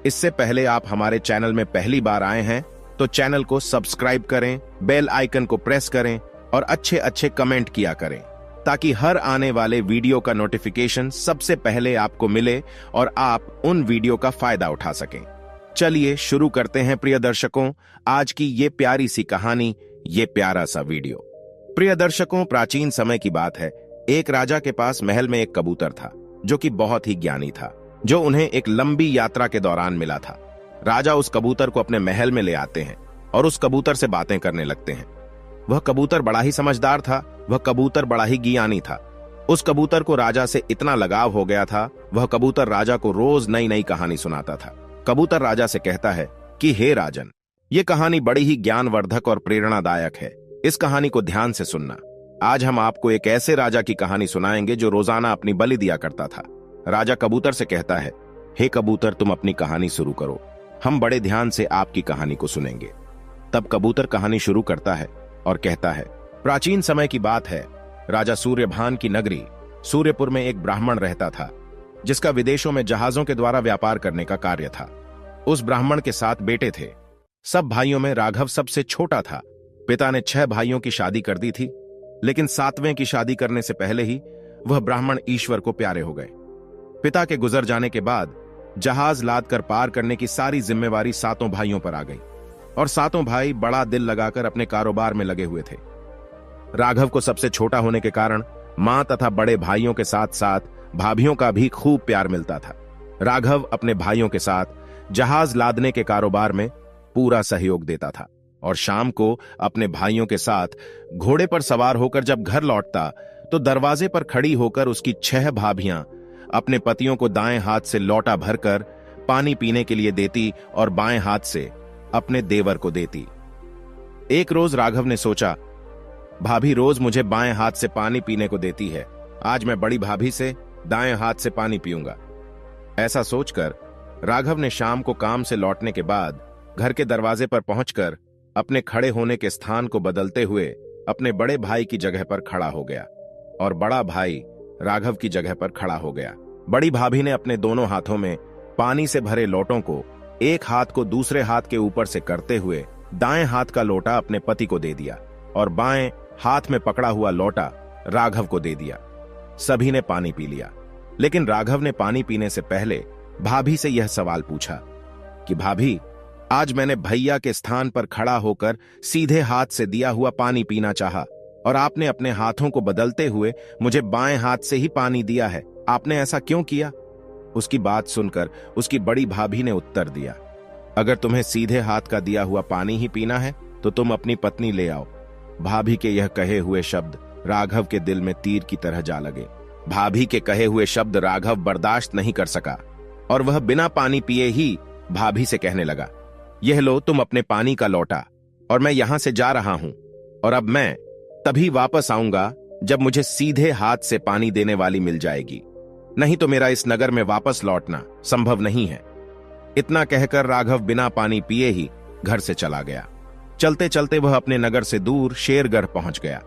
इससे पहले आप हमारे चैनल में पहली बार आए हैं तो चैनल को सब्सक्राइब करें, बेल आइकन को प्रेस करें और अच्छे अच्छे कमेंट किया करें ताकि हर आने वाले वीडियो का नोटिफिकेशन सबसे पहले आपको मिले और आप उन वीडियो का फायदा उठा सकें। चलिए शुरू करते हैं प्रिय दर्शकों, आज की ये प्यारी सी कहानी, ये प्यारा सा वीडियो। प्रिय दर्शकों, प्राचीन समय की बात है। एक राजा के पास महल में एक कबूतर था जो कि बहुत ही ज्ञानी था, जो उन्हें एक लंबी यात्रा के दौरान मिला था। राजा उस कबूतर को अपने महल में ले आते हैं और उस कबूतर से बातें करने लगते हैं। वह कबूतर बड़ा ही समझदार था, वह कबूतर बड़ा ही ज्ञानी था। उस कबूतर को राजा से इतना लगाव हो गया था, वह कबूतर राजा को रोज नई नई कहानी सुनाता था। कबूतर राजा से कहता है कि हे राजन, ये कहानी बड़ी ही ज्ञानवर्धक और प्रेरणादायक है, इस कहानी को ध्यान से सुनना। आज हम आपको एक ऐसे राजा की कहानी सुनाएंगे जो रोजाना अपनी बलि दिया करता था। राजा कबूतर से कहता है, हे कबूतर, तुम अपनी कहानी शुरू करो, हम बड़े ध्यान से आपकी कहानी को सुनेंगे। तब कबूतर कहानी शुरू करता है और कहता है, प्राचीन समय की बात है। राजा सूर्यभान की नगरी सूर्यपुर में एक ब्राह्मण रहता था जिसका विदेशों में जहाजों के द्वारा व्यापार करने का कार्य था। उस ब्राह्मण के 7 बेटे थे। सब भाइयों में राघव सबसे छोटा था। पिता ने 6 भाइयों की शादी कर दी थी, लेकिन 7वें की शादी करने से पहले ही वह ब्राह्मण ईश्वर को प्यारे हो गए। पिता के गुजर जाने के बाद जहाज लाद कर पार करने की सारी जिम्मेवारी 7 भाइयों पर आ गई और 7 भाई बड़ा दिल लगाकर अपने कारोबार में लगे हुए थे। राघव को सबसे छोटा होने के कारण मां तथा बड़े भाइयों के साथ साथ भाभियों का भी खूब प्यार मिलता था। राघव अपने भाइयों के साथ जहाज लादने के कारोबार में पूरा सहयोग देता था और शाम को अपने भाइयों के साथ घोड़े पर सवार होकर जब घर लौटता तो दरवाजे पर खड़ी होकर उसकी 6 भाभियां अपने पतियों को दाएं हाथ से लोटा भरकर पानी पीने के लिए देती और बाएं हाथ से अपने देवर को देती। एक रोज राघव ने सोचा, भाभी रोज मुझे बाएं हाथ से पानी पीने को देती है, आज मैं बड़ी भाभी से दाएं हाथ से पानी पीऊंगा। ऐसा सोचकर राघव ने शाम को काम से लौटने के बाद घर के दरवाजे पर पहुंचकर अपने खड़े होने के स्थान को बदलते हुए अपने बड़े भाई की जगह पर खड़ा हो गया और बड़ा भाई राघव की जगह पर खड़ा हो गया। बड़ी भाभी ने अपने दोनों हाथों में पानी से भरे लोटों को एक हाथ को दूसरे हाथ के ऊपर से करते हुए दाएं हाथ का लोटा अपने पति को दे दिया और बाएं हाथ में पकड़ा हुआ लोटा राघव को दे दिया। सभी ने पानी पी लिया, लेकिन राघव ने पानी पीने से पहले भाभी से यह सवाल पूछा कि भाभी, आज मैंने भैया के स्थान पर खड़ा होकर सीधे हाथ से दिया हुआ पानी पीना चाहा और आपने अपने हाथों को बदलते हुए मुझे बाएं हाथ से ही पानी दिया है, आपने ऐसा क्यों किया? उसकी बात सुनकर उसकी बड़ी भाभी ने उत्तर दिया, अगर तुम्हें सीधे हाथ का दिया हुआ पानी ही पीना है तो तुम अपनी पत्नी ले आओ। भाभी के यह कहे हुए शब्द राघव के दिल में तीर की तरह जा लगे। भाभी के कहे हुए शब्द राघव बर्दाश्त नहीं कर सका और वह बिना पानी पिए ही भाभी से कहने लगा, यह लो तुम अपने पानी का लौटा और मैं यहां से जा रहा हूं और अब मैं तभी वापस आऊंगा जब मुझे सीधे हाथ से पानी देने वाली मिल जाएगी, नहीं तो मेरा इस नगर में वापस लौटना संभव नहीं है। इतना कहकर राघव बिना पानी पिए ही घर से चला गया। चलते चलते वह अपने नगर से दूर शेरगढ़ पहुंच गया।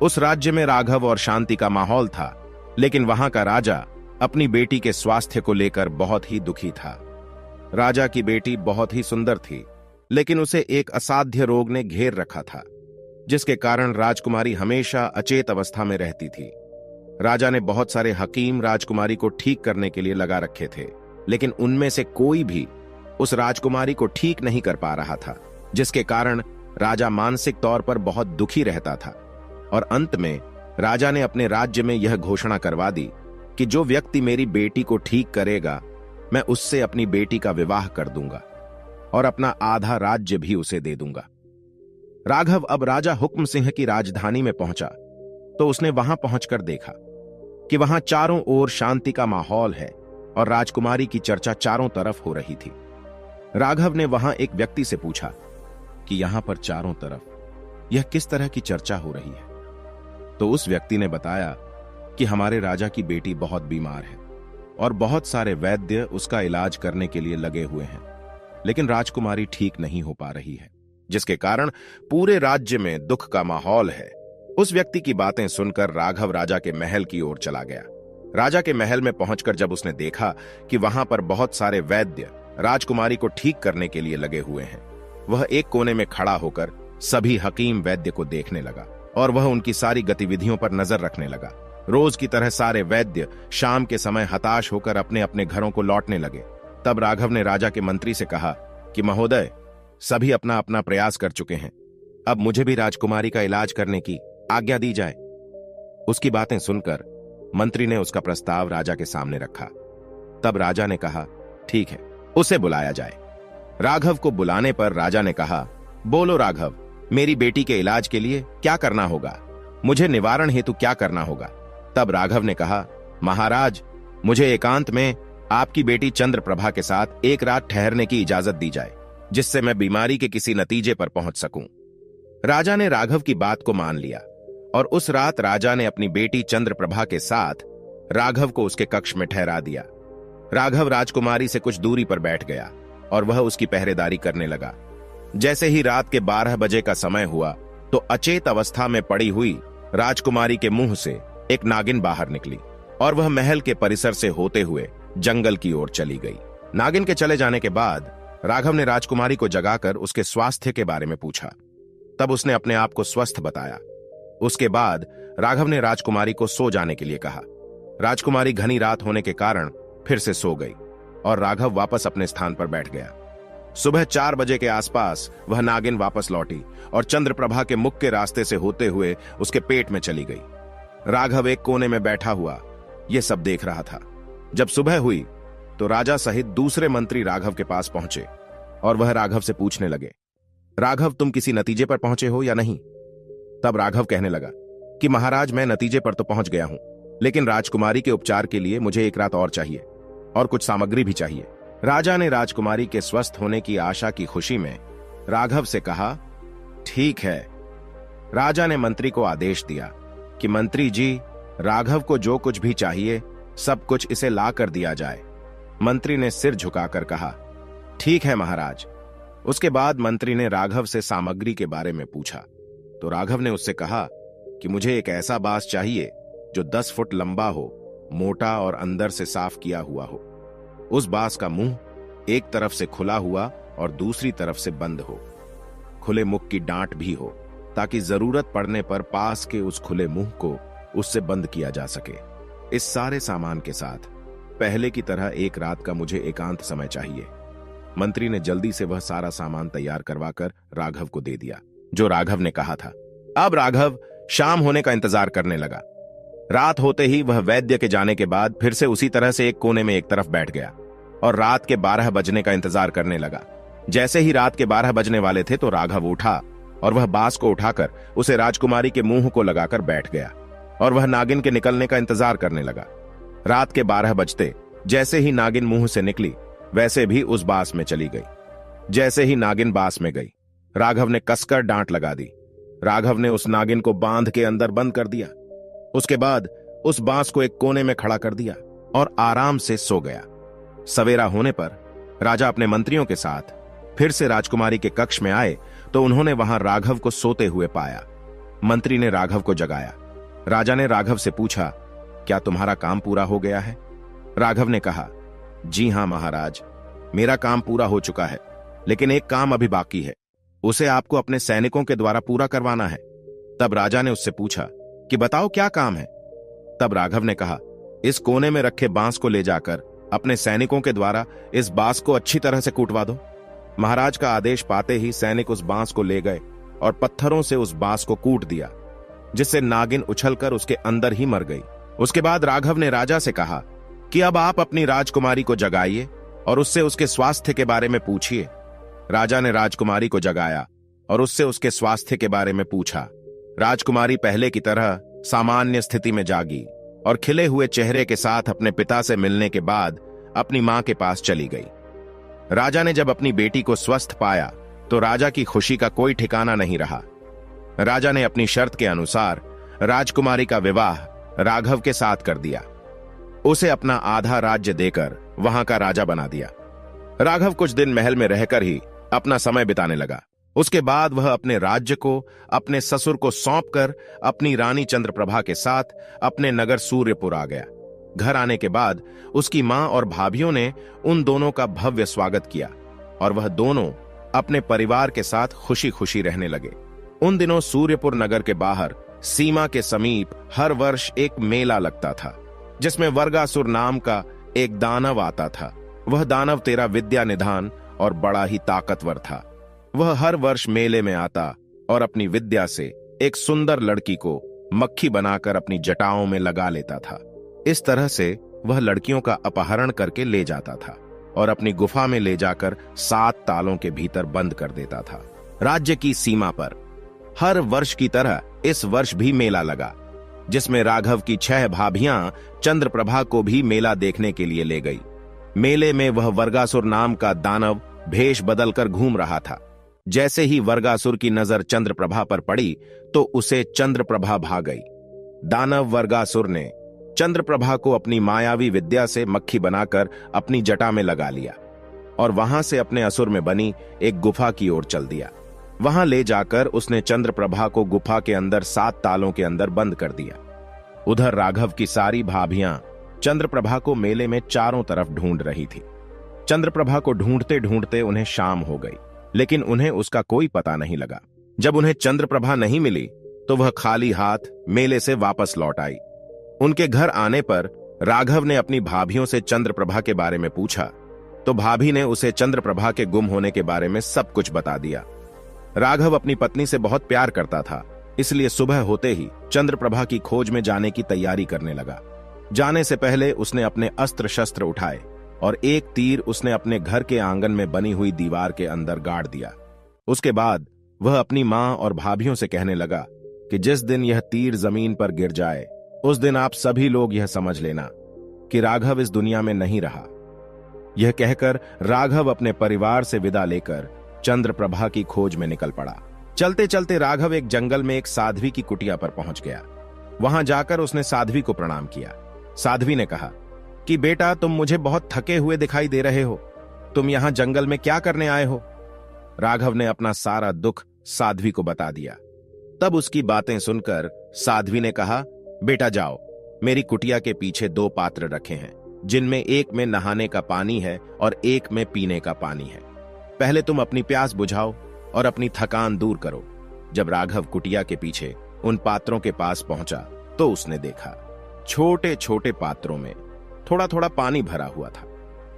उस राज्य में राघव और शांति का माहौल था, लेकिन वहां का राजा अपनी बेटी के स्वास्थ्य को लेकर बहुत ही दुखी था। राजा की बेटी बहुत ही सुंदर थी, लेकिन उसे एक असाध्य रोग ने घेर रखा था, जिसके कारण राजकुमारी हमेशा अचेत अवस्था में रहती थी। राजा ने बहुत सारे हकीम राजकुमारी को ठीक करने के लिए लगा रखे थे, लेकिन उनमें से कोई भी उस राजकुमारी को ठीक नहीं कर पा रहा था, जिसके कारण राजा मानसिक तौर पर बहुत दुखी रहता था। और अंत में राजा ने अपने राज्य में यह घोषणा करवा दी कि जो व्यक्ति मेरी बेटी को ठीक करेगा, मैं उससे अपनी बेटी का विवाह कर दूंगा और अपना आधा राज्य भी उसे दे दूंगा। राघव अब राजा हुक्म सिंह की राजधानी में पहुंचा तो उसने वहां पहुंचकर देखा कि वहां चारों ओर शांति का माहौल है और राजकुमारी की चर्चा चारों तरफ हो रही थी। राघव ने वहां एक व्यक्ति से पूछा कि यहां पर चारों तरफ यह किस तरह की चर्चा हो रही है? तो उस व्यक्ति ने बताया कि हमारे राजा की बेटी बहुत बीमार है और बहुत सारे वैद्य उसका इलाज करने के लिए लगे हुए हैं, लेकिन राजकुमारी ठीक नहीं हो पा रही है, जिसके कारण पूरे राज्य में दुख का माहौल है। उस व्यक्ति की बातें सुनकर राघव राजा के महल की ओर चला गया। राजा के महल में पहुंचकर जब उसने देखा कि वहां पर बहुत सारे वैद्य राजकुमारी को ठीक करने के लिए लगे हुए हैं। वह एक कोने में खड़ा होकर सभी हकीम वैद्य को देखने लगा और वह उनकी सारी गतिविधियों पर नजर रखने लगा। रोज की तरह सारे वैद्य शाम के समय हताश होकर अपने अपने घरों को लौटने लगे। तब राघव ने राजा के मंत्री से कहा कि महोदय, सभी अपना अपना प्रयास कर चुके हैं, अब मुझे भी राजकुमारी का इलाज करने की आज्ञा दी जाए। उसकी बातें सुनकर मंत्री ने उसका प्रस्ताव राजा के सामने रखा। तब राजा ने कहा, ठीक है, उसे बुलाया जाए। राघव को बुलाने पर राजा ने कहा, बोलो राघव, मेरी बेटी के इलाज के लिए क्या करना होगा? मुझे निवारण हेतु क्या करना होगा? तब राघव ने कहा, महाराज, मुझे एकांत में आपकी बेटी चंद्रप्रभा के साथ एक रात ठहरने की इजाजत दी जाए, जिससे मैं बीमारी के किसी नतीजे पर पहुंच सकूं। राजा ने राघव की बात को मान लिया और उस रात राजा ने अपनी बेटी चंद्रप्रभा के साथ राघव को उसके कक्ष में ठहरा दिया। राघव राजकुमारी से कुछ दूरी पर बैठ गया और वह उसकी पहरेदारी करने लगा। जैसे ही रात के 12 बजे का समय हुआ तो अचेत अवस्था में पड़ी हुई राजकुमारी के मुंह से एक नागिन बाहर निकली और वह महल के परिसर से होते हुए जंगल की ओर चली गई। नागिन के चले जाने के बाद राघव ने राजकुमारी को जगाकर उसके स्वास्थ्य के बारे में पूछा। तब उसने अपने आप को स्वस्थ बताया। उसके बाद राघव ने राजकुमारी को सो जाने के लिए कहा। राजकुमारी घनी रात होने के कारण फिर से सो गई और राघव वापस अपने स्थान पर बैठ गया। सुबह 4 बजे के आसपास वह नागिन वापस लौटी और चंद्रप्रभा के मुख के रास्ते से होते हुए उसके पेट में चली गई। राघव एक कोने में बैठा हुआ यह सब देख रहा था। जब सुबह हुई तो राजा सहित दूसरे मंत्री राघव के पास पहुंचे और वह राघव से पूछने लगे, राघव, तुम किसी नतीजे पर पहुंचे हो या नहीं? तब राघव कहने लगा कि महाराज, मैं नतीजे पर तो पहुंच गया हूं, लेकिन राजकुमारी के उपचार के लिए मुझे एक रात और चाहिए और कुछ सामग्री भी चाहिए। राजा ने राजकुमारी के स्वस्थ होने की आशा की खुशी में राघव से कहा, ठीक है। राजा ने मंत्री को आदेश दिया कि मंत्री जी, राघव को जो कुछ भी चाहिए सब कुछ इसे ला कर दिया जाए। मंत्री ने सिर झुकाकर कहा, ठीक है महाराज। उसके बाद मंत्री ने राघव से सामग्री के बारे में पूछा तो राघव ने उससे कहा कि मुझे एक ऐसा बांस चाहिए जो 10 फुट लंबा हो, मोटा और अंदर से साफ किया हुआ हो। उस बांस का मुंह एक तरफ से खुला हुआ और दूसरी तरफ से बंद हो। खुले मुख की डांट भी हो ताकि जरूरत पड़ने पर पास के उस खुले मुंह को उससे बंद किया जा सके। इस सारे सामान के साथ पहले की तरह एक रात का मुझे एकांत समय चाहिए। मंत्री ने जल्दी से वह सारा सामान तैयार करवाकर राघव को दे दिया जो राघव ने कहा था। अब राघव शाम होने का इंतजार करने लगा। रात होते ही वह वैद्य के जाने के बाद फिर से उसी तरह से एक कोने में एक तरफ बैठ गया और रात के 12 बजने का इंतजार करने लगा। जैसे ही रात के 12 बजने वाले थे तो राघव उठा और वह बांस को उठाकर उसे राजकुमारी के मुंह को लगाकर बैठ गया और वह नागिन के निकलने का इंतजार करने लगा। रात के 12 बजते जैसे ही नागिन मुंह से निकली वैसे भी उस बांस में चली गई। जैसे ही नागिन बांस में गई, राघव ने कसकर डांट लगा दी। राघव ने उस नागिन को बांध के अंदर बंद कर दिया। उसके बाद उस बांस को एक कोने में खड़ा कर दिया और आराम से सो गया। सवेरा होने पर राजा अपने मंत्रियों के साथ फिर से राजकुमारी के कक्ष में आए तो उन्होंने वहां राघव को सोते हुए पाया। मंत्री ने राघव को जगाया। राजा ने राघव से पूछा, क्या तुम्हारा काम पूरा हो गया है? राघव ने कहा, जी हां महाराज, मेरा काम पूरा हो चुका है, लेकिन एक काम अभी बाकी है, उसे आपको अपने सैनिकों के द्वारा पूरा करवाना है। तब राजा ने उससे पूछा कि बताओ क्या काम है? तब राघव ने कहा, इस कोने में रखे बांस को ले जाकर अपने सैनिकों के द्वारा इस बांस को अच्छी तरह से कूटवा दो। महाराज का आदेश पाते ही सैनिक उस बांस को ले गए और पत्थरों से उस बांस को कूट दिया, जिससे नागिन उछलकर उसके अंदर ही मर गई। उसके बाद राघव ने राजा से कहा कि अब आप अपनी राजकुमारी को जगाइए और उससे उसके स्वास्थ्य के बारे में पूछिए। राजा ने राजकुमारी को जगाया और उससे उसके स्वास्थ्य के बारे में पूछा। राजकुमारी पहले की तरह सामान्य स्थिति में जागी और खिले हुए चेहरे के साथ अपने पिता से मिलने के बाद अपनी मां के पास चली गई। राजा ने जब अपनी बेटी को स्वस्थ पाया तो राजा की खुशी का कोई ठिकाना नहीं रहा। राजा ने अपनी शर्त के अनुसार राजकुमारी का विवाह राघव के साथ कर दिया। उसे अपना आधा राज्य देकर वहां का राजा बना दिया। राघव कुछ दिन महल में रहकर ही अपना समय बिताने लगा। उसके बाद वह अपने राज्य को अपने ससुर को सौंपकर अपनी रानी चंद्रप्रभा के साथ अपने नगर सूर्यपुर आ गया। घर आने के बाद उसकी मां और भाभीियों ने उन दोनों का भव्य स्वागत किया और वह दोनों अपने परिवार के साथ खुशी खुशी रहने लगे। उन दिनों सूर्यपुर नगर के बाहर सीमा के समीप हर वर्ष एक मेला लगता था, जिसमें वर्गासुर नाम का एक दानव आता था। वह दानव तेरा विद्या निधान और बड़ा ही ताकतवर था। वह हर वर्ष मेले में आता और अपनी विद्या से एक सुंदर लड़की को मक्खी बनाकर अपनी जटाओं में लगा लेता था। इस तरह से वह लड़कियों का अपहरण करके ले जाता था और अपनी गुफा में ले जाकर 7 तालों के भीतर बंद कर देता था। राज्य की सीमा पर हर वर्ष की तरह इस वर्ष भी मेला लगा, जिसमें राघव की 6 भाभियां चंद्रप्रभा को भी मेला देखने के लिए ले गई। मेले में वह वर्गासुर नाम का दानव भेष बदलकर घूम रहा था। जैसे ही वर्गासुर की नजर चंद्रप्रभा पर पड़ी तो उसे चंद्रप्रभा भा गई। दानव वर्गासुर ने चंद्रप्रभा को अपनी मायावी विद्या से मक्खी बनाकर अपनी जटा में लगा लिया और वहां से अपने असुर में बनी एक गुफा की ओर चल दिया। वहां ले जाकर उसने चंद्रप्रभा को गुफा के अंदर 7 तालों के अंदर बंद कर दिया। उधर राघव की सारी भाभियां चंद्रप्रभा को मेले में चारों तरफ ढूंढ रही थी। चंद्रप्रभा को ढूंढते ढूंढते उन्हें शाम हो गई, लेकिन उन्हें उसका कोई पता नहीं लगा। जब उन्हें चंद्रप्रभा नहीं मिली तो वह खाली हाथ मेले से वापस लौट आई। उनके घर आने पर राघव ने अपनी भाभियों से चंद्रप्रभा के बारे में पूछा तो भाभी ने उसे चंद्रप्रभा के गुम होने के बारे में सब कुछ बता दिया। राघव अपनी पत्नी से बहुत प्यार करता था, इसलिए सुबह होते ही चंद्रप्रभा की खोज में जाने की तैयारी करने लगा। जाने से पहले उसने अपने अस्त्र शस्त्र उठाए और एक तीर उसने अपने घर के आंगन में बनी हुई दीवार के अंदर गाड़ दिया। उसके बाद वह अपनी मां और भाभियों से कहने लगा कि जिस दिन यह तीर जमीन पर गिर जाए उस दिन आप सभी लोग यह समझ लेना कि राघव इस दुनिया में नहीं रहा। यह कहकर राघव अपने परिवार से विदा लेकर चंद्रप्रभा की खोज में निकल पड़ा। चलते चलते राघव एक जंगल में एक साध्वी की कुटिया पर पहुंच गया। वहां जाकर उसने साध्वी को प्रणाम किया। साध्वी ने कहा कि बेटा, तुम मुझे बहुत थके हुए दिखाई दे रहे हो, तुम यहां जंगल में क्या करने आए हो? राघव ने अपना सारा दुख साध्वी को बता दिया। तब उसकी बातें सुनकर साध्वी ने कहा, बेटा जाओ, मेरी कुटिया के पीछे 2 पात्र रखे हैं, जिनमें एक में नहाने का पानी है और एक में पीने का पानी है। पहले तुम अपनी प्यास बुझाओ और अपनी थकान दूर करो। जब राघव कुटिया के पीछे उन पात्रों के पास पहुंचा तो उसने देखा छोटे छोटे पात्रों में थोड़ा थोड़ा पानी भरा हुआ था,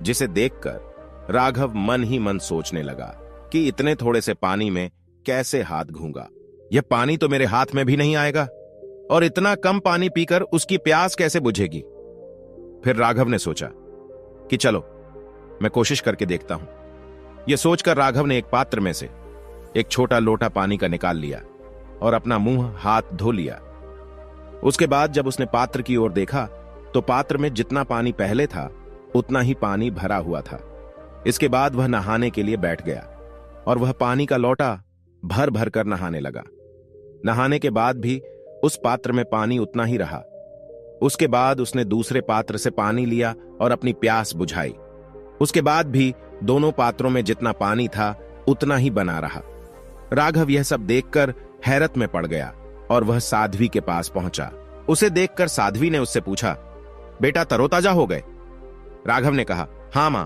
जिसे देखकर राघव मन ही मन सोचने लगा कि इतने थोड़े से पानी में कैसे हाथ घूंगा। यह पानी तो मेरे हाथ में भी नहीं आएगा और इतना कम पानी पीकर उसकी प्यास कैसे बुझेगी। फिर राघव ने सोचा कि चलो मैं कोशिश करके देखता हूं। यह सोचकर राघव ने एक पात्र में से एक छोटा लोटा पानी का निकाल लिया और अपना मुंह हाथ धो लिया। उसके बाद जब उसने पात्र की ओर देखा तो पात्र में जितना पानी पहले था उतना ही पानी भरा हुआ था। इसके बाद वह नहाने के लिए बैठ गया और वह पानी का लोटा भर भर कर नहाने लगा। नहाने के बाद भी उस पात्र में पानी उतना ही रहा। उसके बाद उसने दूसरे पात्र से पानी लिया और अपनी प्यास बुझाई। उसके बाद भी दोनों पात्रों में जितना पानी था उतना ही बना रहा। राघव यह सब देखकर हैरत में पड़ गया और वह साध्वी के पास पहुंचा। उसे देखकर साध्वी ने उससे पूछा, बेटा तरोताजा हो गए? राघव ने कहा, हां मां।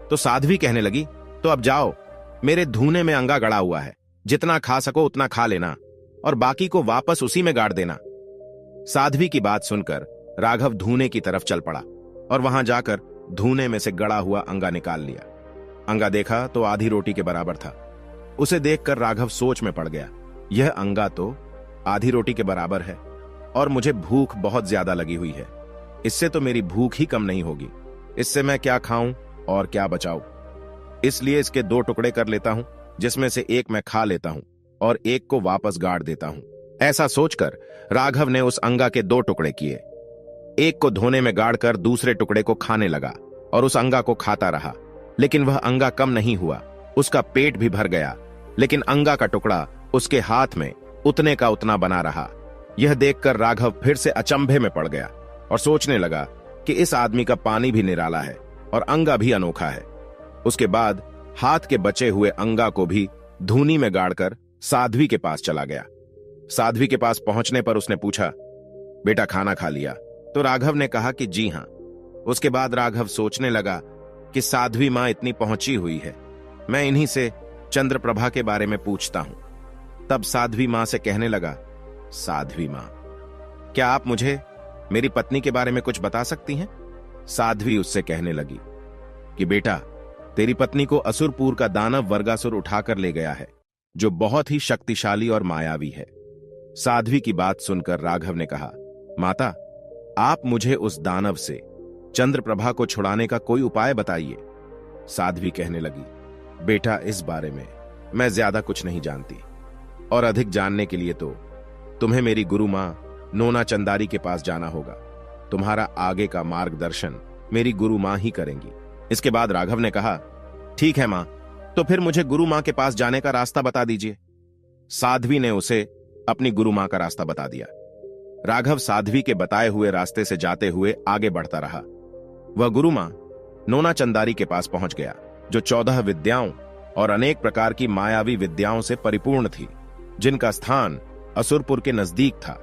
तो साध्वी कहने लगी, तो अब जाओ, मेरे धूने में अंगा गड़ा हुआ है, जितना खा सको उतना खा लेना और बाकी को वापस उसी में गाड़ देना। साध्वी की बात सुनकर राघव धूने की तरफ चल पड़ा और वहां जाकर धूने में से गड़ा हुआ अंगा निकाल लिया। अंगा देखा तो आधी रोटी के बराबर था। उसे देखकर राघव सोच में पड़ गया, यह अंगा तो आधी रोटी के बराबर है और मुझे भूख बहुत ज्यादा लगी हुई है। इससे तो मेरी भूख ही कम नहीं होगी। इससे मैं क्या खाऊं और क्या बचाऊं? इसलिए इसके 2 टुकड़े कर लेता हूं, जिसमें से एक मैं खा लेता हूं और एक को वापस गाड़ देता हूं। ऐसा सोचकर राघव ने उस अंगा के 2 टुकड़े किए। एक को धोने में गाड़कर दूसरे टुकड़े को खाने लगा और उस अंगा को खाता रहा। लेकिन वह अंगा कम नहीं हुआ, उसका पेट भी भर गया, लेकिन अंगा का टुकड़ा उसके हाथ में उतने का उतना बना रहा। यह देखकर राघव फिर से अचंभे में पड़ गया और सोचने लगा कि इस आदमी का पानी भी निराला है और अंगा भी अनोखा है। उसके बाद हाथ के बचे हुए अंगा को भी धूनी में गाड़कर साध्वी के पास चला गया। साध्वी के पास पहुंचने पर उसने पूछा, बेटा खाना खा लिया? तो राघव ने कहा कि जी हां। उसके बाद राघव सोचने लगा कि साध्वी मां इतनी पहुंची हुई है, मैं इन्हीं से चंद्रप्रभा के बारे में पूछता हूं। तब साध्वी मां से कहने लगा, साध्वी मां, क्या आप मुझे मेरी पत्नी के बारे में कुछ बता सकती हैं? साध्वी उससे कहने लगी कि बेटा, तेरी पत्नी को असुरपुर का दानव वर्गासुर उठाकर ले गया है, जो बहुत ही शक्तिशाली और मायावी है। साध्वी की बात सुनकर राघव ने कहा, माता, आप मुझे उस दानव से चंद्रप्रभा को छुड़ाने का कोई उपाय बताइए। साध्वी कहने लगी, बेटा, इस बारे में मैं ज्यादा कुछ नहीं जानती, और अधिक जानने के लिए तो तुम्हें मेरी गुरु मां नोना चंदारी के पास जाना होगा। तुम्हारा आगे का मार्गदर्शन मेरी गुरु मां ही करेंगी। इसके बाद राघव ने कहा, ठीक है मां, तो फिर मुझे गुरु मां के पास जाने का रास्ता बता दीजिए। साध्वी ने उसे अपनी गुरु मां का रास्ता बता दिया। राघव साध्वी के बताए हुए रास्ते से जाते हुए आगे बढ़ता रहा। वह गुरु मां नोना चंदारी के पास पहुंच गया, जो 14 विद्याओं और अनेक प्रकार की मायावी विद्याओं से परिपूर्ण थी, जिनका स्थान असुरपुर के नजदीक था।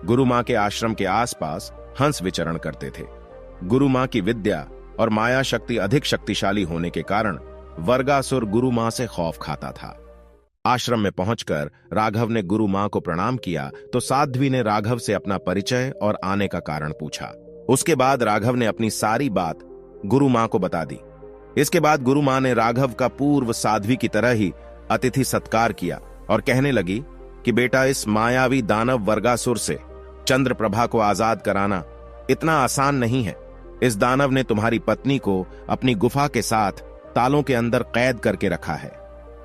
गुरु मां के आश्रम के आसपास हंस विचरण करते थे। गुरु मां की विद्या और माया शक्ति अधिक शक्तिशाली होने के कारण वर्गासुर गुरु मां से खौफ खाता था। आश्रम में पहुंचकर राघव ने गुरु मां को प्रणाम किया तो साध्वी ने राघव से अपना परिचय और आने का कारण पूछा। उसके बाद राघव ने अपनी सारी बात गुरु मां को बता दी। इसके बाद गुरु मां ने राघव का पूर्व साध्वी की तरह ही अतिथि सत्कार किया और कहने लगी कि बेटा, इस मायावी दानव वर्गासुर से चंद्रप्रभा को आजाद कराना इतना आसान नहीं है। इस दानव ने तुम्हारी पत्नी को अपनी गुफा के साथ तालों के अंदर कैद करके रखा है।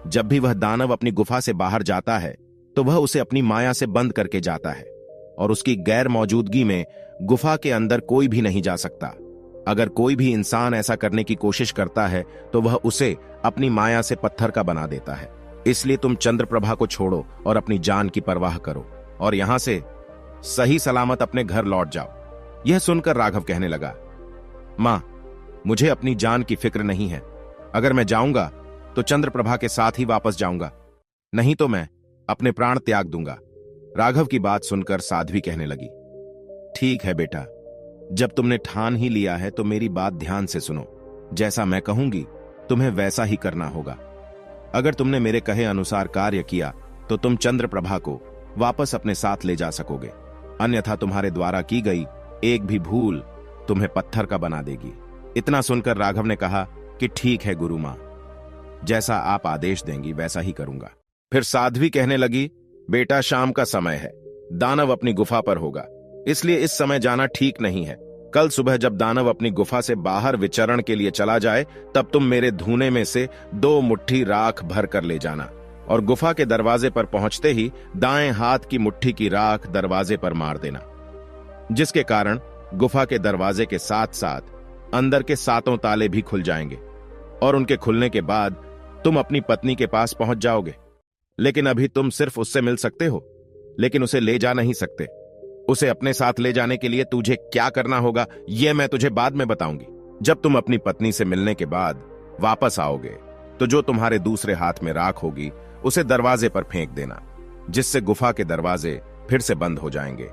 जब भी वह दानव अपनी गुफा से बाहर जाता है तो वह उसे अपनी माया से बंद करके जाता है, और उसकी गैर मौजूदगी में गुफा के अंदर कोई भी नहीं जा सकता। अगर कोई भी इंसान ऐसा करने की कोशिश करता है तो वह उसे अपनी माया से पत्थर का बना देता है। इसलिए तुम चंद्रप्रभा को छोड़ो और अपनी जान की परवाह करो और यहां से सही सलामत अपने घर लौट जाओ। यह सुनकर राघव कहने लगा, मां, मुझे अपनी जान की फिक्र नहीं है। अगर मैं जाऊंगा तो चंद्रप्रभा के साथ ही वापस जाऊंगा, नहीं तो मैं अपने प्राण त्याग दूंगा। राघव की बात सुनकर साध्वी कहने लगी, ठीक है बेटा, जब तुमने ठान ही लिया है तो मेरी बात ध्यान से सुनो। जैसा मैं कहूंगी तुम्हें वैसा ही करना होगा। अगर तुमने मेरे कहे अनुसार कार्य किया तो तुम चंद्रप्रभा को वापस अपने साथ ले जा सकोगे, अन्यथा तुम्हारे द्वारा की गई एक भी भूल तुम्हें पत्थर का बना देगी। इतना सुनकर राघव ने कहा कि ठीक है गुरु मां, जैसा आप आदेश देंगी वैसा ही करूंगा। फिर साध्वी कहने लगी, बेटा, शाम का समय है, दानव अपनी गुफा पर होगा, इसलिए इस समय जाना ठीक नहीं है। कल सुबह जब दानव अपनी गुफा से बाहर विचरण के लिए चला जाए तब तुम मेरे धूने में से 2 मुट्ठी राख भर कर ले जाना, और गुफा के दरवाजे पर पहुंचते ही दाएं हाथ की मुट्ठी की राख दरवाजे पर मार देना, जिसके कारण गुफा के दरवाजे के साथ साथ अंदर के 7 ताले भी खुल जाएंगे, और उनके खुलने के बाद तुम अपनी पत्नी के पास पहुंच जाओगे। लेकिन अभी तुम सिर्फ उससे मिल सकते हो, लेकिन उसे ले जा नहीं सकते। उसे अपने साथ ले जाने के लिए तुझे क्या करना होगा यह मैं तुझे बाद में बताऊंगी। जब तुम अपनी पत्नी से मिलने के बाद वापस आओगे तो जो तुम्हारे दूसरे हाथ में राख होगी उसे दरवाजे पर फेंक देना, जिससे गुफा के दरवाजे फिर से बंद हो जाएंगे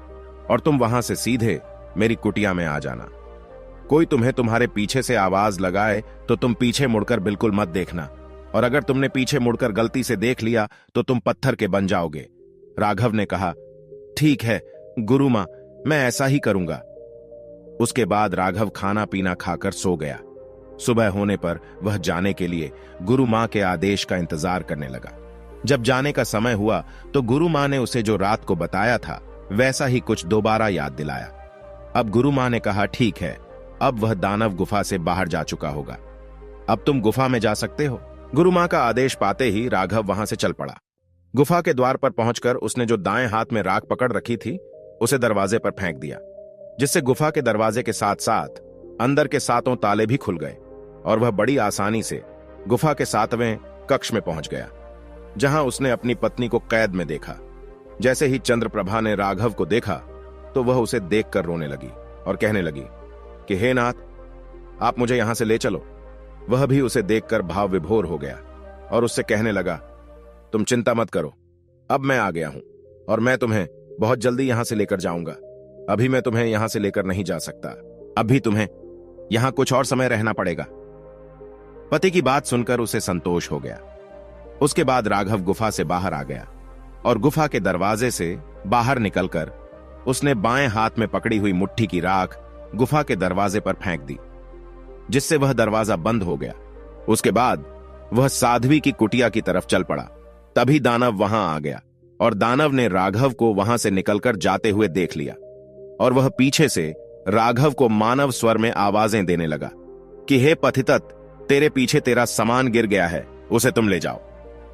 और तुम वहां से सीधे मेरी कुटिया में आ जाना। कोई तुम्हें तुम्हारे पीछे से आवाज लगाए तो तुम पीछे मुड़कर बिल्कुल मत देखना, और अगर तुमने पीछे मुड़कर गलती से देख लिया तो तुम पत्थर के बन जाओगे। राघव ने कहा, ठीक है गुरु मां, मैं ऐसा ही करूंगा। उसके बाद राघव खाना पीना खाकर सो गया। सुबह होने पर वह जाने के लिए गुरु मां के आदेश का इंतजार करने लगा। जब जाने का समय हुआ तो गुरु मां ने उसे जो रात को बताया था वैसा ही कुछ दोबारा याद दिलाया। अब गुरु मां ने कहा, ठीक है, अब वह दानव गुफा से बाहर जा चुका होगा, अब तुम गुफा में जा सकते हो। गुरु मां का आदेश पाते ही राघव वहां से चल पड़ा। गुफा के द्वार पर पहुंचकर उसने जो दाएं हाथ में राख पकड़ रखी थी उसे दरवाजे पर फेंक दिया, जिससे गुफा के दरवाजे के साथ साथ अंदर के 7 ताले भी खुल गए, और वह बड़ी आसानी से गुफा के 7वें कक्ष में पहुंच गया, जहां उसने अपनी पत्नी को कैद में देखा। जैसे ही चंद्रप्रभा ने राघव को देखा तो वह उसे देखकर रोने लगी और कहने लगी कि हे नाथ, आप मुझे यहां से ले चलो। वह भी उसे देखकर भाव विभोर हो गया और उससे कहने लगा, तुम चिंता मत करो, अब मैं आ गया हूं और मैं तुम्हें बहुत जल्दी यहां से लेकर जाऊंगा। अभी मैं तुम्हें यहां से लेकर नहीं जा सकता। अभी तुम्हें यहां कुछ और समय रहना पड़ेगा। पति की बात सुनकर उसे संतोष हो गया। उसके बाद राघव गुफा से बाहर आ गया और गुफा के दरवाजे से बाहर निकलकर उसने बाएं हाथ में पकड़ी हुई मुट्ठी की राख गुफा के दरवाजे पर फेंक दी, जिससे वह दरवाजा बंद हो गया। उसके बाद वह साध्वी की कुटिया की तरफ चल पड़ा। तभी दानव वहां आ गया और दानव ने राघव को वहां से निकलकर जाते हुए देख लिया और वह पीछे से राघव को मानव स्वर में आवाजें देने लगा कि हे पथितत, तेरे पीछे तेरा सामान गिर गया है, उसे तुम ले जाओ।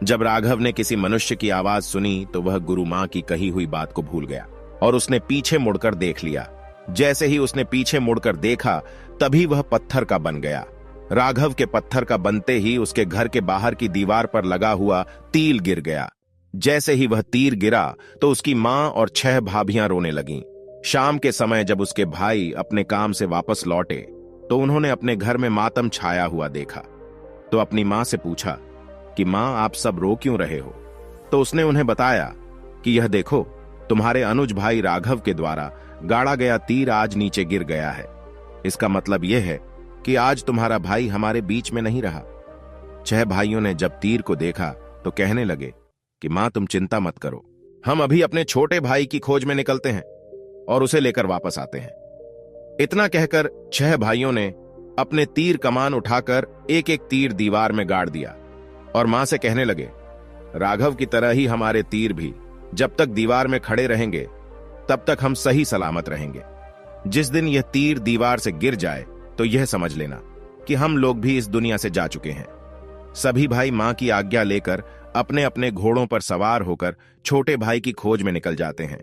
जब राघव ने किसी मनुष्य की आवाज सुनी तो वह गुरु मां की कही हुई बात को भूल गया और उसने पीछे मुड़कर देख लिया। जैसे ही उसने पीछे मुड़कर देखा तभी वह पत्थर का बन गया। राघव के पत्थर का बनते ही उसके घर के बाहर की दीवार पर लगा हुआ तीर गिर गया। जैसे ही वह तीर गिरा तो उसकी मां और 6 भाभियां रोने लगीं। शाम के समय जब उसके भाई अपने काम से वापस लौटे तो उन्होंने अपने घर में मातम छाया हुआ देखा, तो अपनी मां से पूछा कि मां, आप सब रो क्यों रहे हो? तो उसने उन्हें बताया कि यह देखो, तुम्हारे अनुज भाई राघव के द्वारा गाड़ा गया तीर आज नीचे गिर गया है। इसका मतलब यह है कि आज तुम्हारा भाई हमारे बीच में नहीं रहा। 6 भाइयों ने जब तीर को देखा तो कहने लगे कि मां, तुम चिंता मत करो, हम अभी अपने छोटे भाई की खोज में निकलते हैं और उसे लेकर वापस आते हैं। इतना कहकर 6 भाइयों ने अपने तीर कमान उठाकर एक एक तीर दीवार में गाड़ दिया और मां से कहने लगे, राघव की तरह ही हमारे तीर भी जब तक दीवार में खड़े रहेंगे तब तक हम सही सलामत रहेंगे। जिस दिन यह तीर दीवार से गिर जाए तो यह समझ लेना कि हम लोग भी इस दुनिया से जा चुके हैं। सभी भाई मां की आज्ञा लेकर अपने अपने घोड़ों पर सवार होकर छोटे भाई की खोज में निकल जाते हैं।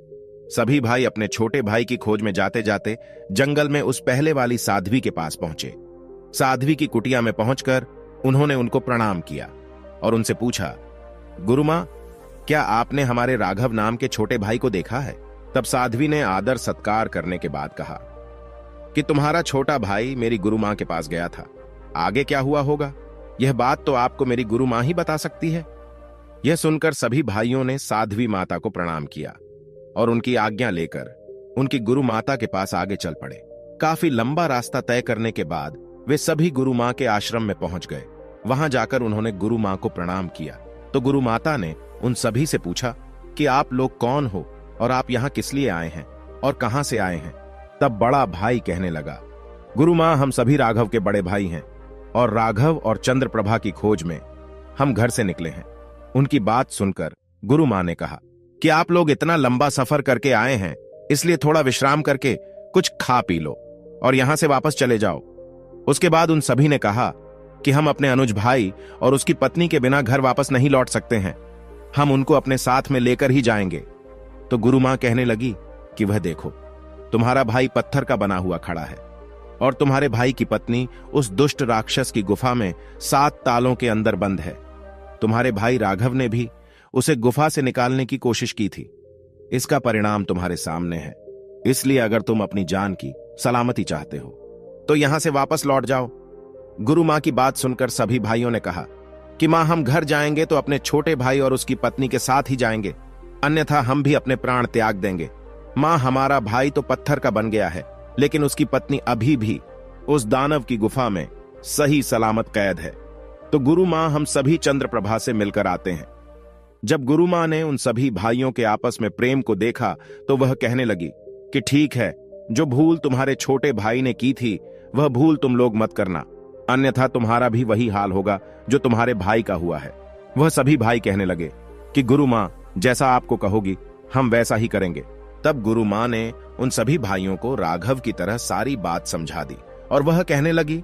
सभी भाई अपने छोटे भाई की खोज में जाते जाते जंगल में उस पहले वाली साध्वी के पास पहुंचे। साध्वी की कुटिया में पहुंचकर उन्होंने उनको प्रणाम किया और उनसे पूछा, गुरु मां, क्या आपने हमारे राघव नाम के छोटे भाई को देखा है? तब साध्वी ने आदर सत्कार करने के बाद कहा कि तुम्हारा छोटा भाई मेरी गुरु मां के पास गया था। आगे क्या हुआ होगा यह बात तो आपको मेरी गुरु मां ही बता सकती है। यह सुनकर सभी भाइयों ने साध्वी माता को प्रणाम किया और उनकी आज्ञा लेकर उनकी गुरु माता के पास आगे चल पड़े। काफी लंबा रास्ता तय करने के बाद वे सभी गुरु मां के आश्रम में पहुंच गए। वहां जाकर उन्होंने गुरु मां को प्रणाम किया तो गुरु माता ने उन सभी से पूछा कि आप लोग कौन हो और आप यहां किस लिए आए हैं और कहां से आए हैं? तब बड़ा भाई कहने लगा, गुरु मां, हम सभी राघव के बड़े भाई हैं और राघव और चंद्रप्रभा की खोज में हम घर से निकले हैं। उनकी बात सुनकर गुरु मां ने कहा कि आप लोग इतना लंबा सफर करके आए हैं, इसलिए थोड़ा विश्राम करके कुछ खा पी लो और यहां से वापस चले जाओ। उसके बाद उन सभी ने कहा कि हम अपने अनुज भाई और उसकी पत्नी के बिना घर वापस नहीं लौट सकते हैं, हम उनको अपने साथ में लेकर ही जाएंगे। तो गुरु मां कहने लगी कि वह देखो, तुम्हारा भाई पत्थर का बना हुआ खड़ा है और तुम्हारे भाई की पत्नी उस दुष्ट राक्षस की गुफा में 7 तालों के अंदर बंद है। तुम्हारे भाई राघव ने भी उसे गुफा से निकालने की कोशिश की थी। इसका परिणाम तुम्हारे सामने है। इसलिए अगर तुम अपनी जान की सलामती चाहते हो तो यहां से वापस लौट जाओ। गुरु मां की बात सुनकर सभी भाइयों ने कहा कि मां, हम घर जाएंगे तो अपने छोटे भाई और उसकी पत्नी के साथ ही जाएंगे, अन्यथा हम भी अपने प्राण त्याग देंगे। मां, हमारा भाई तो पत्थर का बन गया है, लेकिन उसकी पत्नी अभी भी उस दानव की गुफा में सही सलामत कैद है। तो गुरु मां, हम सभी चंद्रप्रभा से मिलकर आते हैं। जब गुरु मां ने उन सभी भाइयों के आपस में प्रेम को देखा तो वह कहने लगी कि ठीक है, जो भूल तुम्हारे छोटे भाई ने की थी वह भूल तुम लोग मत करना, अन्यथा तुम्हारा भी वही हाल होगा जो तुम्हारे भाई का हुआ है। वह सभी भाई कहने लगे कि गुरु मां, जैसा आपको कहोगी हम वैसा ही करेंगे। तब गुरु मां ने उन सभी भाइयों को राघव की तरह सारी बात समझा दी और वह कहने लगी,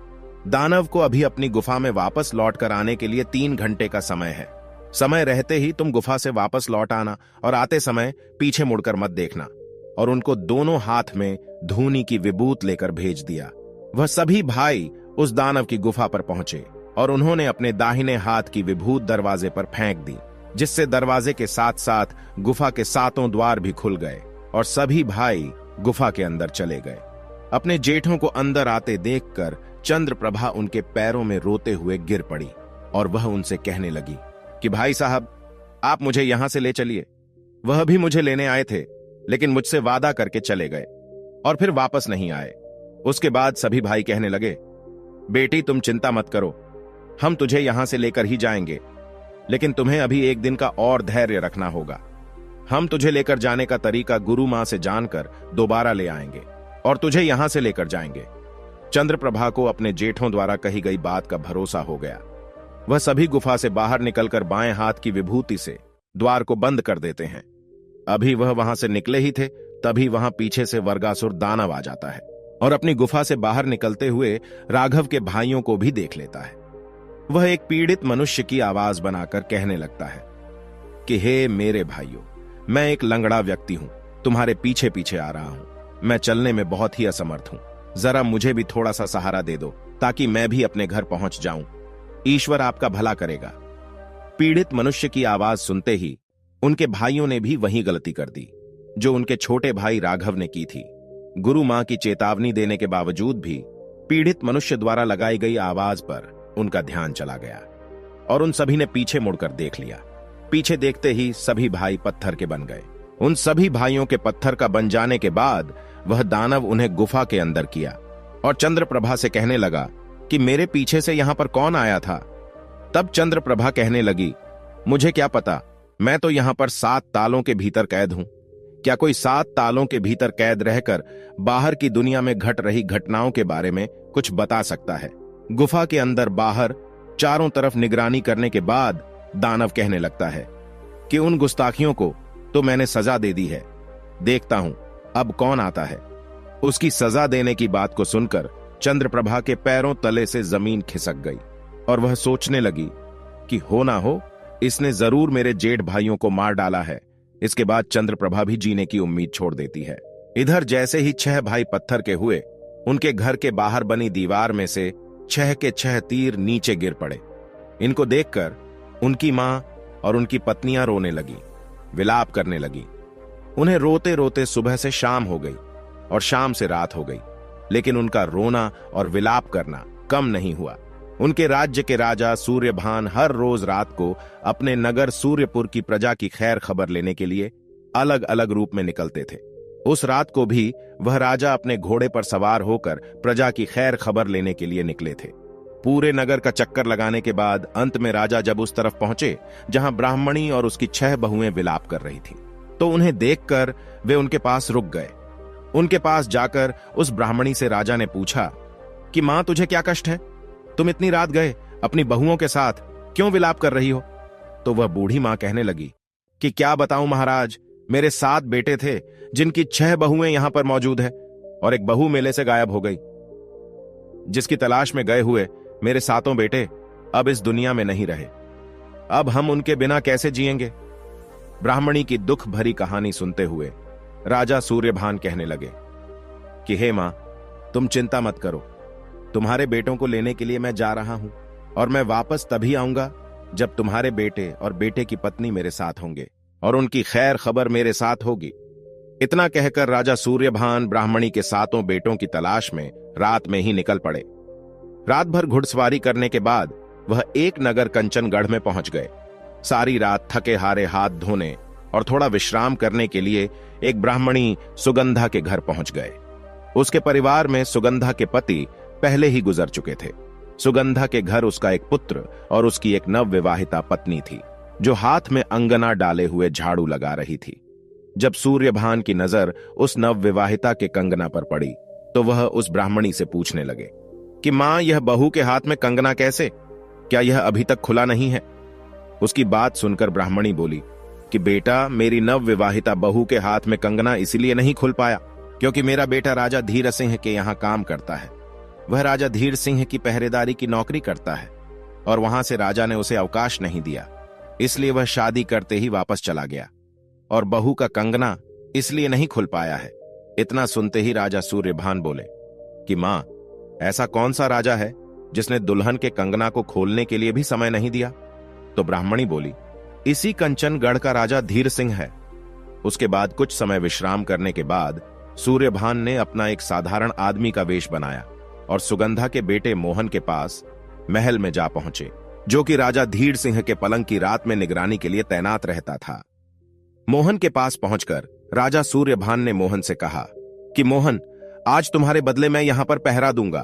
दानव को अभी अपनी गुफा में वापस लौट कर आने के लिए 3 घंटे का समय है। समय रहते ही तुम गुफा से वापस लौट आना और आते समय पीछे मुड़कर मत देखना। और उनको दोनों हाथ में धूनी की विभूत लेकर भेज दिया। वह सभी भाई उस दानव की गुफा पर पहुंचे और उन्होंने अपने दाहिने हाथ की विभूत दरवाजे पर फेंक दी, जिससे दरवाजे के साथ साथ गुफा के 7 द्वार भी खुल गए और सभी भाई गुफा के अंदर चले गए। अपने जेठों को अंदर आते देखकर चंद्रप्रभा उनके पैरों में रोते हुए गिर पड़ी और वह उनसे कहने लगी कि भाई साहब, आप मुझे यहां से ले चलिए। वह भी मुझे लेने आए थे, लेकिन मुझसे वादा करके चले गए। और फिर वापस नहीं आए। उसके बाद सभी भाई कहने लगे, बेटी तुम चिंता मत करो, हम तुझे यहां से लेकर ही जाएंगे, लेकिन तुम्हें अभी एक दिन का और धैर्य रखना होगा। हम तुझे लेकर जाने का तरीका गुरु मां से जानकर दोबारा ले आएंगे और तुझे यहां से लेकर जाएंगे। चंद्रप्रभा को अपने जेठों द्वारा कही गई बात का भरोसा हो गया। वह सभी गुफा से बाहर निकलकर बाएं हाथ की विभूति से द्वार को बंद कर देते हैं। अभी वह वहां से निकले ही थे, तभी वहां पीछे से वर्गासुर दानव आ जाता है और अपनी गुफा से बाहर निकलते हुए राघव के भाइयों को भी देख लेता है। वह एक पीड़ित मनुष्य की आवाज बनाकर कहने लगता है कि हे मेरे भाइयों, मैं एक लंगड़ा व्यक्ति हूं, तुम्हारे पीछे पीछे आ रहा हूं। मैं चलने में बहुत ही असमर्थ हूं, जरा मुझे भी थोड़ा सा सहारा दे दो ताकि मैं भी अपने घर पहुंच जाऊं। ईश्वर आपका भला करेगा। पीड़ित मनुष्य की आवाज सुनते ही उनके भाइयों ने भी वही गलती कर दी जो उनके छोटे भाई राघव ने की थी। गुरु मां की चेतावनी देने के बावजूद भी पीड़ित मनुष्य द्वारा लगाई गई आवाज पर उनका ध्यान चला गया और उन सभी ने पीछे मुड़कर देख लिया। पीछे देखते ही सभी भाई पत्थर के बन गए। उन सभी भाइयों के पत्थर का बन जाने के बाद वह दानव उन्हें गुफा के अंदर किया और चंद्रप्रभा से कहने लगा कि मेरे पीछे से यहां पर कौन आया था। तब चंद्रप्रभा कहने लगी, मुझे क्या पता, मैं तो यहां पर 7 तालों के भीतर कैद हूं। क्या कोई 7 तालों के भीतर कैद रहकर बाहर की दुनिया में घट रही घटनाओं के बारे में कुछ बता सकता है? गुफा के अंदर बाहर चारों तरफ निगरानी करने के बाद दानव कहने लगता है कि उन गुस्ताखियों को तो मैंने सजा दे दी है, देखता हूं अब कौन आता है। उसकी सजा देने की बात को सुनकर चंद्रप्रभा के पैरों तले से जमीन खिसक गई और वह सोचने लगी कि हो ना हो इसने जरूर मेरे जेठ भाइयों को मार डाला है। इसके बाद चंद्रप्रभा भी जीने की उम्मीद छोड़ देती है। इधर जैसे ही 6 भाई पत्थर के हुए, उनके घर के बाहर बनी दीवार में से 6 के 6 तीर नीचे गिर पड़े। इनको देखकर उनकी मां और उनकी पत्नियां रोने लगी, विलाप करने लगी। उन्हें रोते रोते सुबह से शाम हो गई और शाम से रात हो गई, लेकिन उनका रोना और विलाप करना कम नहीं हुआ। उनके राज्य के राजा सूर्यभान हर रोज रात को अपने नगर सूर्यपुर की प्रजा की खैर खबर लेने के लिए अलग अलग रूप में निकलते थे। उस रात को भी वह राजा अपने घोड़े पर सवार होकर प्रजा की खैर खबर लेने के लिए निकले थे। पूरे नगर का चक्कर लगाने के बाद अंत में राजा जब उस तरफ पहुंचे जहां ब्राह्मणी और उसकी 6 बहुएं विलाप कर रही थी, तो उन्हें देखकर वे उनके पास रुक गए। उनके पास जाकर उस ब्राह्मणी से राजा ने पूछा कि मां, तुझे क्या कष्ट है? तुम इतनी रात गए अपनी बहुओं के साथ क्यों विलाप कर रही हो? तो वह बूढ़ी मां कहने लगी कि क्या बताऊं महाराज, मेरे 7 बेटे थे जिनकी 6 बहुएं यहां पर मौजूद है और एक बहू मेले से गायब हो गई। जिसकी तलाश में गए हुए मेरे 7 बेटे अब इस दुनिया में नहीं रहे। अब हम उनके बिना कैसे जिएंगे? ब्राह्मणी की दुख भरी कहानी सुनते हुए राजा सूर्यभान कहने लगे कि हे मां, तुम चिंता मत करो, तुम्हारे बेटों को लेने के लिए मैं जा रहा हूं और मैं वापस तभी आऊंगा जब तुम्हारे बेटे और बेटे की पत्नी मेरे साथ होंगे और उनकी खैर खबर मेरे साथ होगी। इतना कहकर राजा सूर्यभान ब्राह्मणी के 7 बेटों की तलाश में रात में ही निकल पड़े। रात भर घुड़सवारी करने के बाद वह एक नगर कंचनगढ़ में पहुंच गए। सारी रात थके हारे हाथ धोने और थोड़ा विश्राम करने के लिए एक ब्राह्मणी सुगंधा के घर पहुंच गए। उसके परिवार में सुगंधा के पति पहले ही गुजर चुके थे। सुगंधा के घर उसका एक पुत्र और उसकी एक नवविवाहिता पत्नी थी जो हाथ में अंगना डाले हुए झाड़ू लगा रही थी। जब सूर्यभान की नजर उस नवविवाहिता के कंगना पर पड़ी तो वह उस ब्राह्मणी से पूछने लगे कि मां, यह बहू के हाथ में कंगना कैसे? क्या यह अभी तक खुला नहीं है? उसकी बात सुनकर ब्राह्मणी बोली कि बेटा, मेरी नवविवाहिता बहू के हाथ में कंगना इसलिए नहीं खुल पाया क्योंकि मेरा बेटा राजा धीर सिंह के यहां काम करता है। वह राजा धीर सिंह की पहरेदारी की नौकरी करता है और वहां से राजा ने उसे अवकाश नहीं दिया, इसलिए वह शादी करते ही वापस चला गया और बहू का कंगना इसलिए नहीं खुल पाया है। इतना सुनते ही राजा सूर्यभान बोले कि मां, ऐसा कौन सा राजा है जिसने दुल्हन के कंगना को खोलने के लिए भी समय नहीं दिया? तो ब्राह्मणी बोली, इसी कंचनगढ़ का राजा धीर सिंह है। उसके बाद कुछ समय विश्राम करने के बाद सूर्यभान ने अपना एक साधारण आदमी का वेश बनाया और सुगंधा के बेटे मोहन के पास महल में जा पहुंचे, जो कि राजा धीर सिंह के पलंग की रात में निगरानी के लिए तैनात रहता था। मोहन के पास पहुंचकर राजा सूर्यभान ने मोहन से कहा कि मोहन, आज तुम्हारे बदले मैं यहां पर पहरा दूंगा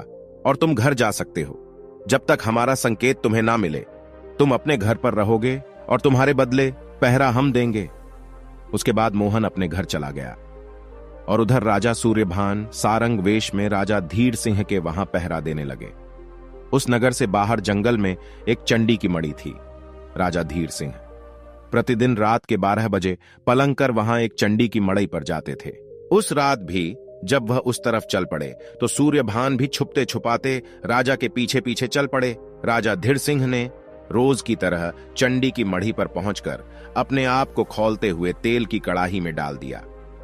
और तुम घर जा सकते हो। जब तक हमारा संकेत तुम्हें ना मिले तुम अपने घर पर रहोगे और तुम्हारे बदले पहरा हम देंगे। उसके बाद मोहन अपने घर चला गया और उधर राजा सूर्यभान सारंग वेश में राजा धीर सिंह के वहां पहरा देने लगे। उस नगर से बाहर जंगल में एक चंडी की मड़ी थी। राजा धीर सिंह प्रतिदिन रात के 12 बजे पलंग कर वहां एक चंडी की मड़ई पर जाते थे। उस रात भी जब वह उस तरफ चल पड़े तो सूर्यभान भी छुपते छुपाते राजा के पीछे पीछे चल पड़े। राजा धीर सिंह ने रोज की तरह चंडी की मढ़ी पर पहुंचकर अपने आप को खौलते हुए तेल की कड़ाही में डाल दिया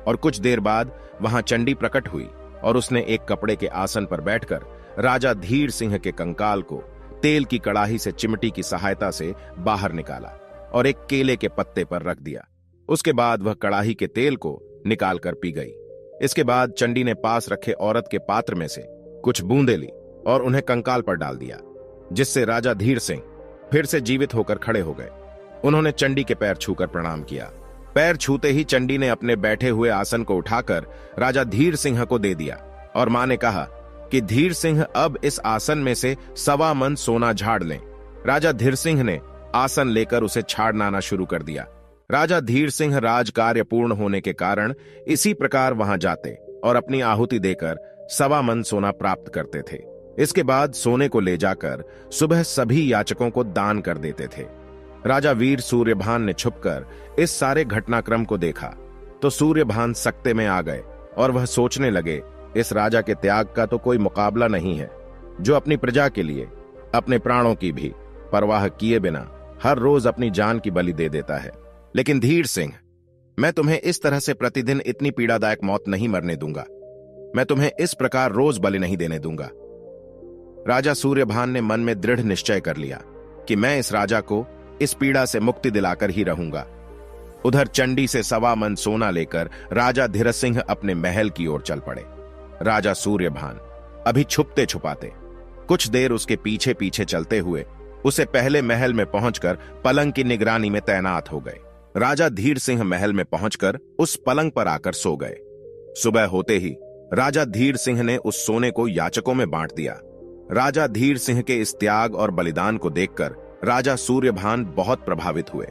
और कुछ देर बाद वहां चंडी प्रकट हुई और उसने एक कपड़े के आसन पर बैठकर राजा धीर सिंह के कंकाल को तेल की कड़ाही से चिमटी की सहायता से बाहर निकाला और एक केले के पत्ते पर रख दिया। उसके बाद वह कड़ाही के तेल को निकालकर पी गई। इसके बाद चंडी ने पास रखे औरत के पात्र में से कुछ बूंदे ली और उन्हें कंकाल पर डाल दिया, जिससे राजा धीर सिंह फिर से जीवित होकर खड़े हो गए। उन्होंने चंडी के पैर छूकर प्रणाम किया। पैर छूते ही चंडी ने अपने बैठे हुए आसन को उठाकर राजा धीर सिंह को दे दिया और मां ने कहा कि धीर सिंह अब इस आसन में से 1.25 मन सोना झाड़ लें। राजा धीर सिंह ने आसन लेकर उसे छाड़ना शुरू कर दिया। राजा धीर सिंह राज कार्य पूर्ण होने के कारण इसी प्रकार वहां जाते और अपनी आहुति देकर 1.25 मन सोना प्राप्त करते थे। इसके बाद सोने को ले जाकर सुबह सभी याचकों को दान कर देते थे। राजा वीर सूर्यभान ने छुपकर इस सारे घटनाक्रम को देखा तो सूर्यभान सकते में आ गए और वह सोचने लगे, इस राजा के त्याग का तो कोई मुकाबला नहीं है, जो अपनी प्रजा के लिए अपने प्राणों की भी परवाह किए बिना हर रोज अपनी जान की बलि दे देता है। लेकिन धीर सिंह, मैं तुम्हें इस तरह से प्रतिदिन इतनी पीड़ादायक मौत नहीं मरने दूंगा। मैं तुम्हें इस प्रकार रोज बलि नहीं देने दूंगा। राजा सूर्यभान ने मन में दृढ़ निश्चय कर लिया कि मैं इस राजा को इस पीड़ा से मुक्ति दिलाकर ही रहूंगा। उधर चंडी से 1.25 मन सोना लेकर राजा धीर सिंह अपने महल की ओर चल पड़े। राजा सूर्यभान अभी छुपते छुपाते कुछ देर उसके पीछे पीछे चलते हुए उसे पहले महल में पहुंचकर पलंग की निगरानी में तैनात हो गए। राजा धीर सिंह महल में पहुंचकर उस पलंग पर आकर सो गए। सुबह होते ही राजा धीर सिंह ने उस सोने को याचकों में बांट दिया। राजा धीर सिंह के इस त्याग और बलिदान को देखकर राजा सूर्यभान बहुत प्रभावित हुए।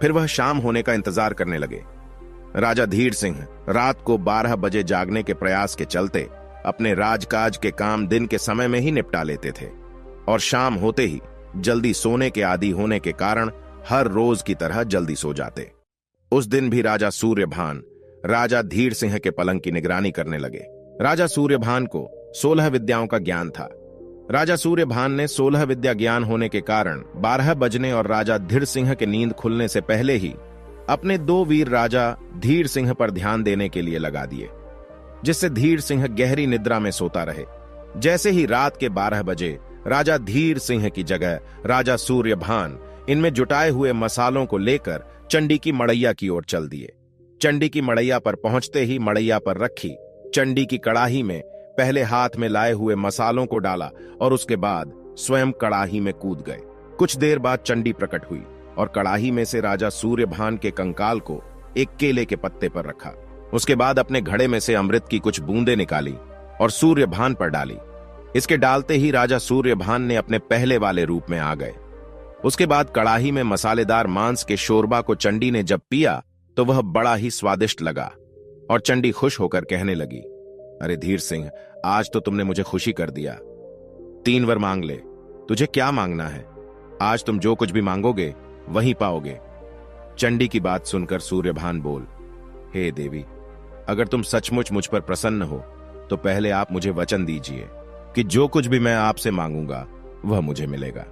फिर वह शाम होने का इंतजार करने लगे। राजा धीर सिंह रात को 12 बजे जागने के प्रयास के चलते अपने राजकाज के काम दिन के समय में ही निपटा लेते थे और शाम होते ही जल्दी सोने के आदी होने के कारण हर रोज की तरह जल्दी सो जाते। उस दिन भी राजा सूर्यभान राजा धीर सिंह के पलंग की निगरानी करने लगे। राजा सूर्यभान को 16 विद्याओं का ज्ञान था। राजा सूर्यभान ने 16 विद्या ज्ञान होने के कारण 12 बजने और राजा धीर सिंह के नींद खुलने से पहले ही अपने 2 वीर राजा धीर सिंह पर ध्यान देने के लिए लगा दिए, जिससे धीर सिंह गहरी निद्रा में सोता रहे। जैसे ही रात के 12 बजे राजा धीर सिंह की जगह राजा सूर्यभान इनमें जुटाए हुए मसालों को लेकर चंडी की मड़ैया की ओर चल दिए। चंडी की मड़ैया पर पहुंचते ही मड़ैया पर रखी चंडी की कड़ाही में पहले हाथ में लाए हुए मसालों को डाला और उसके बाद स्वयं कड़ाही में कूद गए। कुछ देर बाद चंडी प्रकट हुई और कड़ाही में से राजा सूर्यभान के कंकाल को एक केले के पत्ते पर रखा। उसके बाद अपने घड़े में से अमृत की कुछ बूंदें निकाली और सूर्यभान पर डाली। इसके डालते ही राजा सूर्यभान ने अपने पहले वाले रूप में आ गए। उसके बाद कड़ाही में मसालेदार मांस के शोरबा को चंडी ने जब पिया तो वह बड़ा ही स्वादिष्ट लगा और चंडी खुश होकर कहने लगी, अरे धीर सिंह, आज तो तुमने मुझे खुशी कर दिया। 3 वर मांग ले, तुझे क्या मांगना है? आज तुम जो कुछ भी मांगोगे वही पाओगे। चंडी की बात सुनकर सूर्यभान बोल, हे देवी, अगर तुम सचमुच मुझ पर प्रसन्न हो तो पहले आप मुझे वचन दीजिए कि जो कुछ भी मैं आपसे मांगूंगा वह मुझे मिलेगा।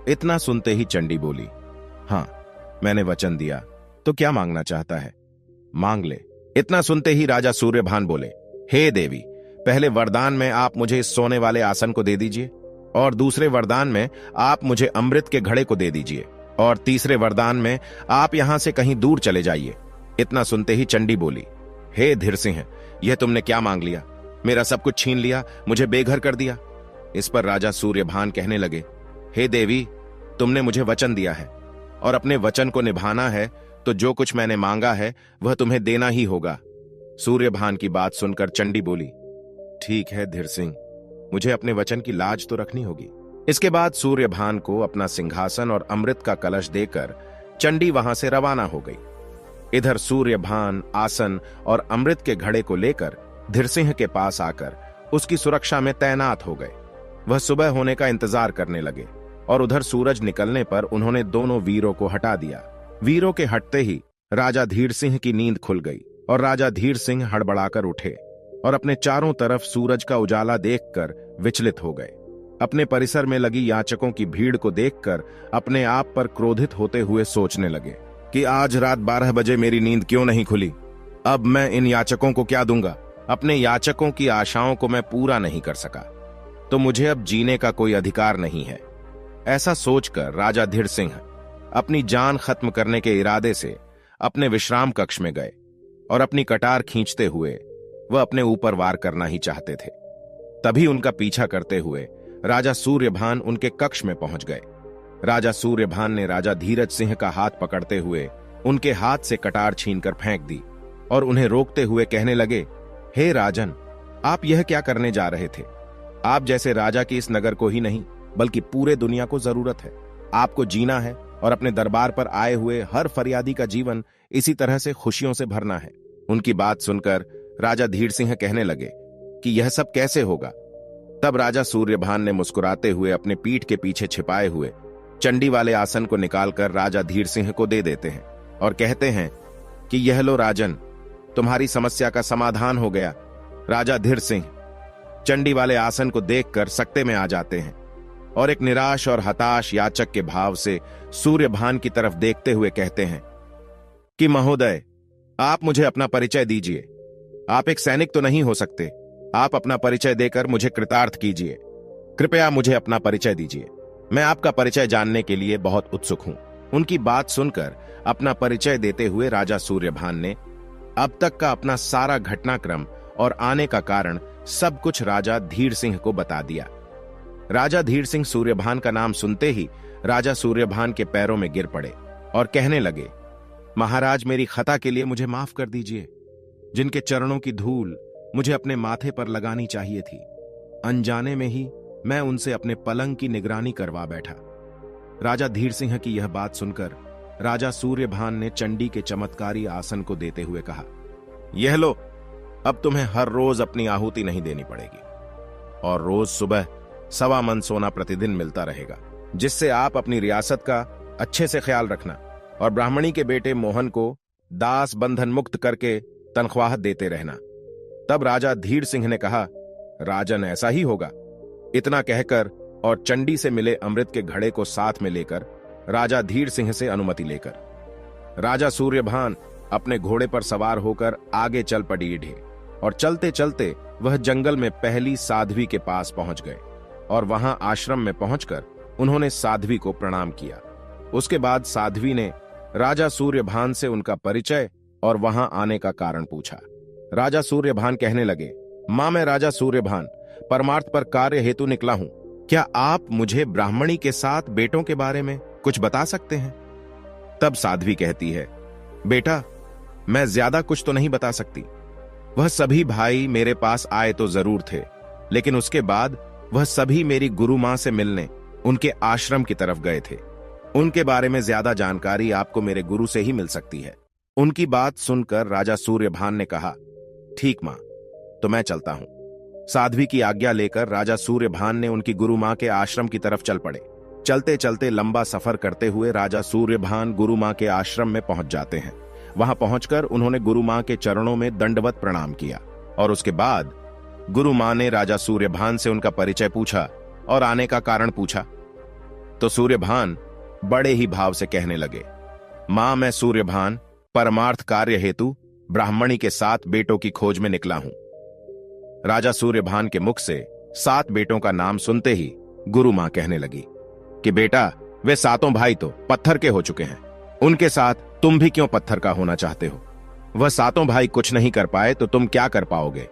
इतना सुनते ही चंडी बोली, हाँ, मैंने वचन दिया, तो क्या मांगना चाहता है? मांग ले। इतना सुनते ही राजा सूर्यभान बोले, हे देवी, पहले वरदान में आप मुझे इस सोने वाले आसन को दे दीजिए और दूसरे वरदान में आप मुझे अमृत के घड़े को दे दीजिए और तीसरे वरदान में आप यहां से कहीं दूर चले जाइए। इतना सुनते ही चंडी बोली, हे धीर सिंह, यह तुमने क्या मांग लिया? मेरा सब कुछ छीन लिया, मुझे बेघर कर दिया। इस पर राजा सूर्यभान कहने लगे, हे देवी, तुमने मुझे वचन दिया है और अपने वचन को निभाना है, तो जो कुछ मैंने मांगा है वह तुम्हें देना ही होगा। सूर्यभान की बात सुनकर चंडी बोली, ठीक है धीर सिंह, मुझे अपने वचन की लाज तो रखनी होगी। इसके बाद सूर्यभान को अपना सिंहासन और अमृत का कलश देकर चंडी वहां से रवाना हो गई। इधर सूर्यभान आसन और अमृत के घड़े को लेकर धीरसिंह के पास आकर उसकी सुरक्षा में तैनात हो गए। वह सुबह होने का इंतजार करने लगे और उधर सूरज निकलने पर उन्होंने दोनों वीरों को हटा दिया। वीरों के हटते ही राजा धीर सिंह की नींद खुल गई और राजा धीर सिंह हड़बड़ाकर उठे और अपने चारों तरफ सूरज का उजाला देखकर विचलित हो गए। अपने परिसर में लगी याचकों की भीड़ को देखकर अपने आप पर क्रोधित होते हुए सोचने लगे कि आज रात 12 बजे मेरी नींद क्यों नहीं खुली। अब मैं इन याचकों को क्या दूंगा। अपने याचकों की आशाओं को मैं पूरा नहीं कर सका तो मुझे अब जीने का कोई अधिकार नहीं है। ऐसा सोचकर राजा धीर सिंह अपनी जान खत्म करने के इरादे से अपने विश्राम कक्ष में गए और अपनी कटार खींचते हुए वह अपने ऊपर वार करना ही चाहते थे। तभी उनका पीछा करते हुए राजा सूर्यभान उनके कक्ष में पहुंच गए। राजा सूर्यभान ने राजा धीरज सिंह का हाथ पकड़ते हुए उनके हाथ से कटार छीनकर फेंक दी और उन्हें रोकते हुए कहने लगे, हे राजन, आप यह क्या करने जा रहे थे। आप जैसे राजा की इस नगर को ही नहीं बल्कि पूरे दुनिया को जरूरत है। आपको जीना है और अपने दरबार पर आए हुए हर फरियादी का जीवन इसी तरह से खुशियों से भरना है। उनकी बात सुनकर राजा धीर सिंह कहने लगे कि यह सब कैसे होगा। तब राजा सूर्यभान ने मुस्कुराते हुए अपने पीठ के पीछे छिपाए हुए चंडी वाले आसन को निकालकर राजा धीर सिंह को दे देते हैं और कहते हैं कि यह लो राजन, तुम्हारी समस्या का समाधान हो गया। राजा धीर सिंह चंडी वाले आसन को देखकर सकते में आ जाते हैं और एक निराश और हताश याचक के भाव से सूर्यभान की तरफ देखते हुए कहते हैं कि महोदय, आप मुझे अपना परिचय दीजिए। आप एक सैनिक तो नहीं हो सकते। आप अपना परिचय देकर मुझे कृतार्थ कीजिए। कृपया मुझे अपना परिचय दीजिए। मैं आपका परिचय जानने के लिए बहुत उत्सुक हूं। उनकी बात सुनकर अपना परिचय देते हुए राजा सूर्यभान ने अब तक का अपना सारा घटनाक्रम और आने का कारण सब कुछ राजा धीर सिंह को बता दिया। राजा धीर सिंह सूर्यभान का नाम सुनते ही राजा सूर्यभान के पैरों में गिर पड़े और कहने लगे, महाराज, मेरी खता के लिए मुझे माफ कर दीजिए। जिनके चरणों की धूल मुझे अपने माथे पर लगानी चाहिए थी, अनजाने में ही मैं उनसे अपने पलंग की निगरानी करवा बैठा। राजा धीर सिंह की यह बात सुनकर राजा सूर्यभान ने चंडी के चमत्कारी आसन को देते हुए कहा, यह लो, अब तुम्हें हर रोज अपनी आहुति नहीं देनी पड़ेगी और रोज सुबह 1.25 मन सोना प्रतिदिन मिलता रहेगा, जिससे आप अपनी रियासत का अच्छे से ख्याल रखना और ब्राह्मणी के बेटे मोहन को दास बंधन मुक्त करके तनख्वाह देते रहना। तब राजा धीर सिंह ने कहा, राजन, ऐसा ही होगा। इतना कहकर और चंडी से मिले अमृत के घड़े को साथ में लेकर राजा धीर सिंह से अनुमति लेकर राजा सूर्यभान अपने घोड़े पर सवार होकर आगे चल पड़े और चलते चलते वह जंगल में पहली साध्वी के पास पहुंच गए और वहां आश्रम में पहुंचकर उन्होंने साध्वी को प्रणाम किया। उसके बाद साध्वी ने राजा सूर्यभान से उनका परिचय और वहां आने का कारण पूछा। राजा सूर्यभान कहने लगे, मां, मैं राजा सूर्यभान परमार्थ पर कार्य हेतु निकला हूं। क्या आप मुझे ब्राह्मणी के 7 बेटों के बारे में कुछ बता सकते हैं। तब साध्वी कहती है, बेटा, मैं ज्यादा कुछ तो नहीं बता सकती। वह सभी भाई मेरे पास आए तो जरूर थे, लेकिन उसके बाद वह सभी मेरी गुरु मां से मिलने उनके आश्रम की तरफ गए थे। उनके बारे में ज्यादा जानकारी आपको मेरे गुरु से ही मिल सकती है। उनकी बात सुनकर राजा सूर्यभान ने कहा, ठीक मां, तो मैं चलता हूं। साध्वी की आज्ञा लेकर राजा सूर्यभान ने उनकी गुरु मां के आश्रम की तरफ चल पड़े। चलते चलते लंबा सफर करते हुए राजा सूर्यभान गुरु मां के आश्रम में पहुंच जाते हैं। वहां पहुंचकर उन्होंने गुरु मां के चरणों में दंडवत प्रणाम किया और उसके बाद गुरु मां ने राजा सूर्यभान से उनका परिचय पूछा और आने का कारण पूछा। तो सूर्यभान बड़े ही भाव से कहने लगे, मां, मैं सूर्यभान परमार्थ कार्य हेतु ब्राह्मणी के 7 बेटों की खोज में निकला हूं। राजा सूर्यभान के मुख से 7 बेटों का नाम सुनते ही गुरु मां कहने लगी कि बेटा, वे 7 भाई तो पत्थर के हो चुके हैं, उनके साथ तुम भी क्यों पत्थर का होना चाहते हो। वह 7 भाई कुछ नहीं कर पाए तो तुम क्या कर पाओगे।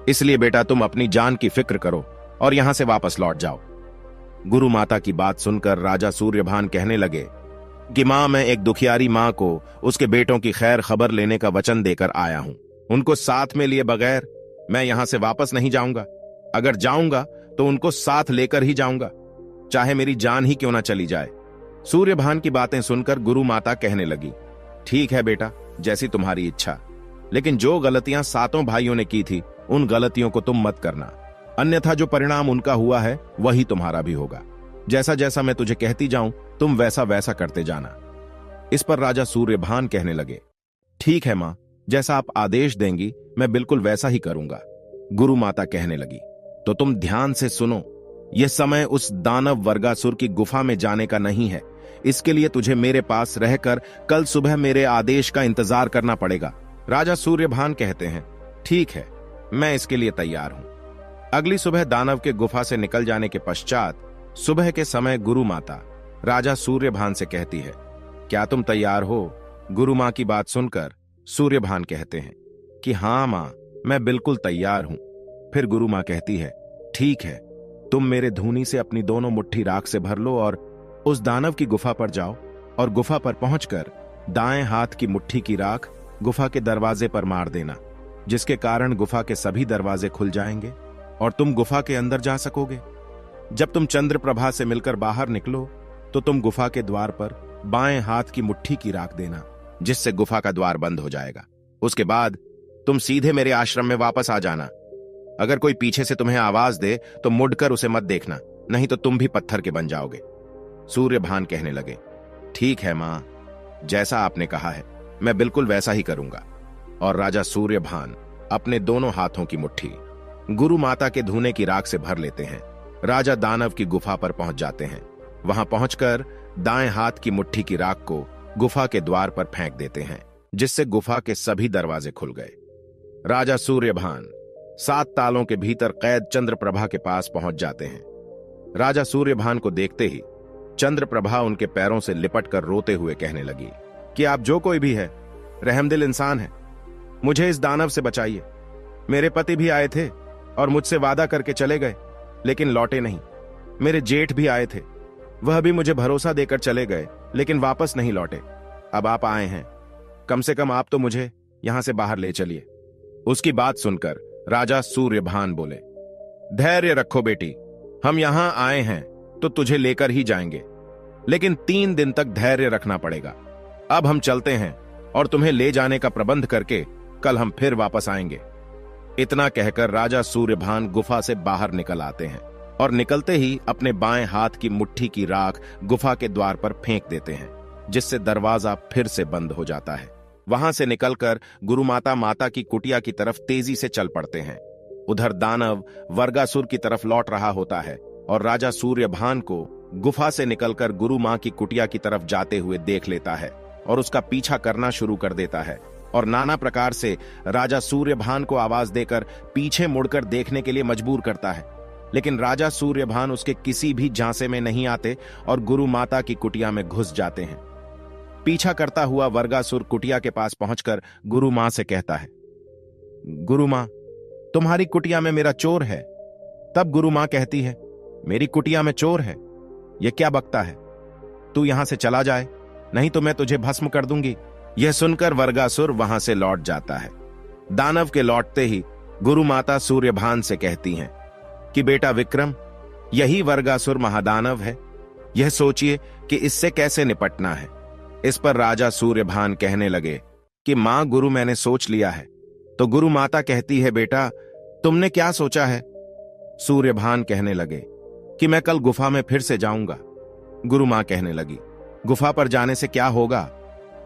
इसलिए बेटा, तुम अपनी जान की फिक्र करो और यहां से वापस लौट जाओ। गुरु माता की बात सुनकर राजा सूर्यभान कहने लगे कि मां, मैं एक दुखियारी मां को उसके बेटों की खैर खबर लेने का वचन देकर आया हूं। उनको साथ में लिए बगैर मैं यहां से वापस नहीं जाऊंगा। अगर जाऊंगा तो उनको साथ लेकर ही जाऊंगा, चाहे मेरी जान ही क्यों ना चली जाए। सूर्यभान की बातें सुनकर गुरु माता कहने लगी, ठीक है बेटा, जैसी तुम्हारी इच्छा, लेकिन जो गलतियां सातों भाइयों ने की थी उन गलतियों को तुम मत करना, अन्यथा जो परिणाम उनका हुआ है वही तुम्हारा भी होगा। जैसा जैसा मैं तुझे कहती जाऊं तुम वैसा वैसा करते जाना। इस पर राजा सूर्यभान कहने लगे, ठीक है मां, जैसा आप आदेश देंगी मैं बिल्कुल वैसा ही करूंगा। गुरु माता कहने लगी, तो तुम ध्यान से सुनो, यह समय उस दानव वर्गासुर की गुफा में जाने का नहीं है। इसके लिए तुझे मेरे पास रहकर कल सुबह मेरे आदेश का इंतजार करना पड़ेगा। राजा सूर्यभान कहते हैं, ठीक है, मैं इसके लिए तैयार हूं। अगली सुबह दानव के गुफा से निकल जाने के पश्चात सुबह के समय गुरु माता राजा सूर्यभान से कहती है, क्या तुम तैयार हो? गुरु मां की बात सुनकर सूर्यभान कहते हैं कि हां मां, मैं बिल्कुल तैयार हूं। फिर गुरु मां कहती है, ठीक है, तुम मेरे धूनी से अपनी दोनों मुट्ठी राख से भर लो और उस दानव की गुफा पर जाओ और गुफा पर पहुंचकर दाएं हाथ की मुट्ठी की राख गुफा के दरवाजे पर मार देना, जिसके कारण गुफा के सभी दरवाजे खुल जाएंगे और तुम गुफा के अंदर जा सकोगे। जब तुम चंद्र प्रभा से मिलकर बाहर निकलो तो तुम गुफा के द्वार पर बाएं हाथ की मुट्ठी की राख देना, जिससे गुफा का द्वार बंद हो जाएगा। उसके बाद तुम सीधे मेरे आश्रम में वापस आ जाना। अगर कोई पीछे से तुम्हें आवाज दे तो मुड़कर उसे मत देखना, नहीं तो तुम भी पत्थर के बन जाओगे। सूर्यभान कहने लगे, ठीक है मां, जैसा आपने कहा है मैं बिल्कुल वैसा ही करूंगा। और राजा सूर्यभान अपने दोनों हाथों की मुट्ठी गुरु माता के धूने की राख से भर लेते हैं। राजा दानव की गुफा पर पहुंच जाते हैं। वहां पहुंचकर दाएं हाथ की मुट्ठी की राख को गुफा के द्वार पर फेंक देते हैं, जिससे गुफा के सभी दरवाजे खुल गए। राजा सूर्यभान 7 तालों के भीतर कैद चंद्रप्रभा के पास पहुंच जाते हैं। राजा सूर्यभान को देखते ही चंद्रप्रभा उनके पैरों से लिपट कर रोते हुए कहने लगी कि आप जो कोई भी है, रहमदिल इंसान है, मुझे इस दानव से बचाइए। मेरे पति भी आए थे और मुझसे वादा करके चले गए, लेकिन लौटे नहीं। मेरे जेठ भी आए थे, वह भी मुझे भरोसा देकर चले गए, लेकिन वापस नहीं लौटे। अब आप आए हैं, कम से कम आप तो मुझे यहां से बाहर ले चलिए। उसकी बात सुनकर राजा सूर्यभान बोले, धैर्य रखो बेटी, हम यहां आए हैं तो तुझे लेकर ही जाएंगे, लेकिन 3 दिन तक धैर्य रखना पड़ेगा। अब हम चलते हैं और तुम्हें ले जाने का प्रबंध करके कल हम फिर वापस आएंगे। इतना कहकर राजा सूर्यभान गुफा से बाहर निकल आते हैं और निकलते ही अपने बाएं हाथ की मुट्ठी की राख गुफा के द्वार पर फेंक देते हैं, जिससे दरवाजा फिर से बंद हो जाता है। वहां से निकलकर गुरु माता की कुटिया की तरफ तेजी से चल पड़ते हैं। उधर दानव वर्गासुर की तरफ लौट रहा होता है और राजा सूर्यभान को गुफा से निकलकर गुरु मां की कुटिया की तरफ जाते हुए देख लेता है और उसका पीछा करना शुरू कर देता है और नाना प्रकार से राजा सूर्यभान को आवाज देकर पीछे मुड़कर देखने के लिए मजबूर करता है। लेकिन राजा सूर्यभान उसके किसी भी झांसे में नहीं आते और गुरु माता की कुटिया में घुस जाते हैं। पीछा करता हुआ वर्गासुर कुटिया के पास पहुंचकर गुरु मां से कहता है, गुरु मां, तुम्हारी कुटिया में मेरा चोर है। तब गुरु मां कहती है, मेरी कुटिया में चोर है, यह क्या बकता है? तू यहां से चला जाए, नहीं तो मैं तुझे भस्म कर दूंगी। यह सुनकर वर्गासुर वहां से लौट जाता है। दानव के लौटते ही गुरु माता सूर्यभान से कहती हैं कि बेटा विक्रम, यही वर्गासुर महादानव है, यह सोचिए कि इससे कैसे निपटना है। इस पर राजा सूर्यभान कहने लगे कि मां गुरु, मैंने सोच लिया है। तो गुरु माता कहती है, बेटा तुमने क्या सोचा है? सूर्यभान कहने लगे कि मैं कल गुफा में फिर से जाऊंगा। गुरु मां कहने लगी, गुफा पर जाने से क्या होगा?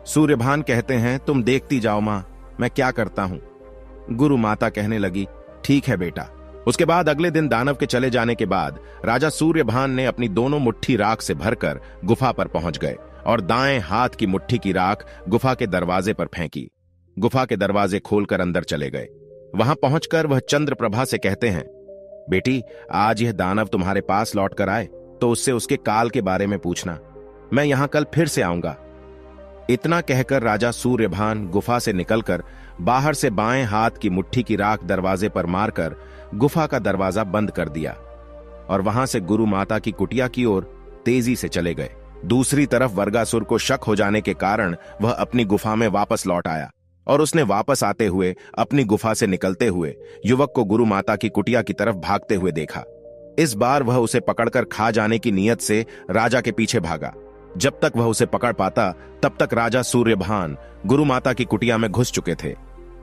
सूर्यभान कहते हैं, तुम देखती जाओ मां, मैं क्या करता हूं। गुरु माता कहने लगी, ठीक है बेटा। उसके बाद अगले दिन दानव के चले जाने के बाद राजा सूर्यभान ने अपनी दोनों मुट्ठी राख से भरकर गुफा पर पहुंच गए और दाएं हाथ की मुट्ठी की राख गुफा के दरवाजे पर फेंकी। गुफा के दरवाजे खोलकर अंदर चले गए। वहां पहुंचकर वह चंद्रप्रभा से कहते हैं, बेटी आज यह दानव तुम्हारे पास लौट कर आए तो उससे उसके काल के बारे में पूछना, मैं यहां कल फिर से आऊंगा। इतना कहकर राजा सूर्यभान गुफा से निकलकर बाहर से बाएं हाथ की मुट्ठी की राख दरवाजे पर मारकर गुफा का दरवाजा बंद कर दिया और वहां से गुरु माता की कुटिया की ओर तेजी से चले गए। दूसरी तरफ वर्गासुर को शक हो जाने के कारण वह अपनी गुफा में वापस लौट आया और उसने वापस आते हुए अपनी गुफा से निकलते हुए युवक को गुरु माता की कुटिया की तरफ भागते हुए देखा। इस बार वह उसे पकड़कर खा जाने की नीयत से राजा के पीछे भागा। जब तक वह उसे पकड़ पाता तब तक राजा सूर्यभान गुरु माता की कुटिया में घुस चुके थे।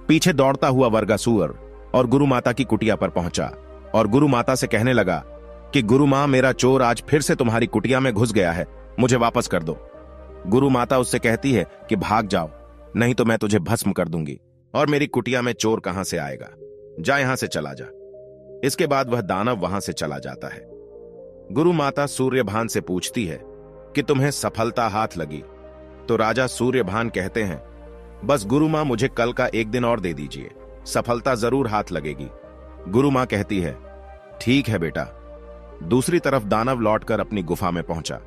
पीछे दौड़ता हुआ वर्गासुर और गुरु माता की कुटिया पर पहुंचा और गुरु माता से कहने लगा कि गुरु मां, मेरा चोर आज फिर से तुम्हारी कुटिया में घुस गया है, मुझे वापस कर दो। गुरु माता उससे कहती है कि भाग जाओ, नहीं तो मैं तुझे भस्म कर दूंगी और मेरी कुटिया में चोर कहां से आएगा, जा यहां से चला जा। इसके बाद वह दानव वहां से चला जाता है। गुरु माता सूर्यभान से पूछती है कि तुम्हें सफलता हाथ लगी? तो राजा सूर्यभान कहते हैं, बस गुरु मां, मुझे कल का एक दिन और दे दीजिए, सफलता जरूर हाथ लगेगी। गुरु मां कहती है, ठीक है बेटा। दूसरी तरफ दानव लौटकर अपनी गुफा में पहुंचा।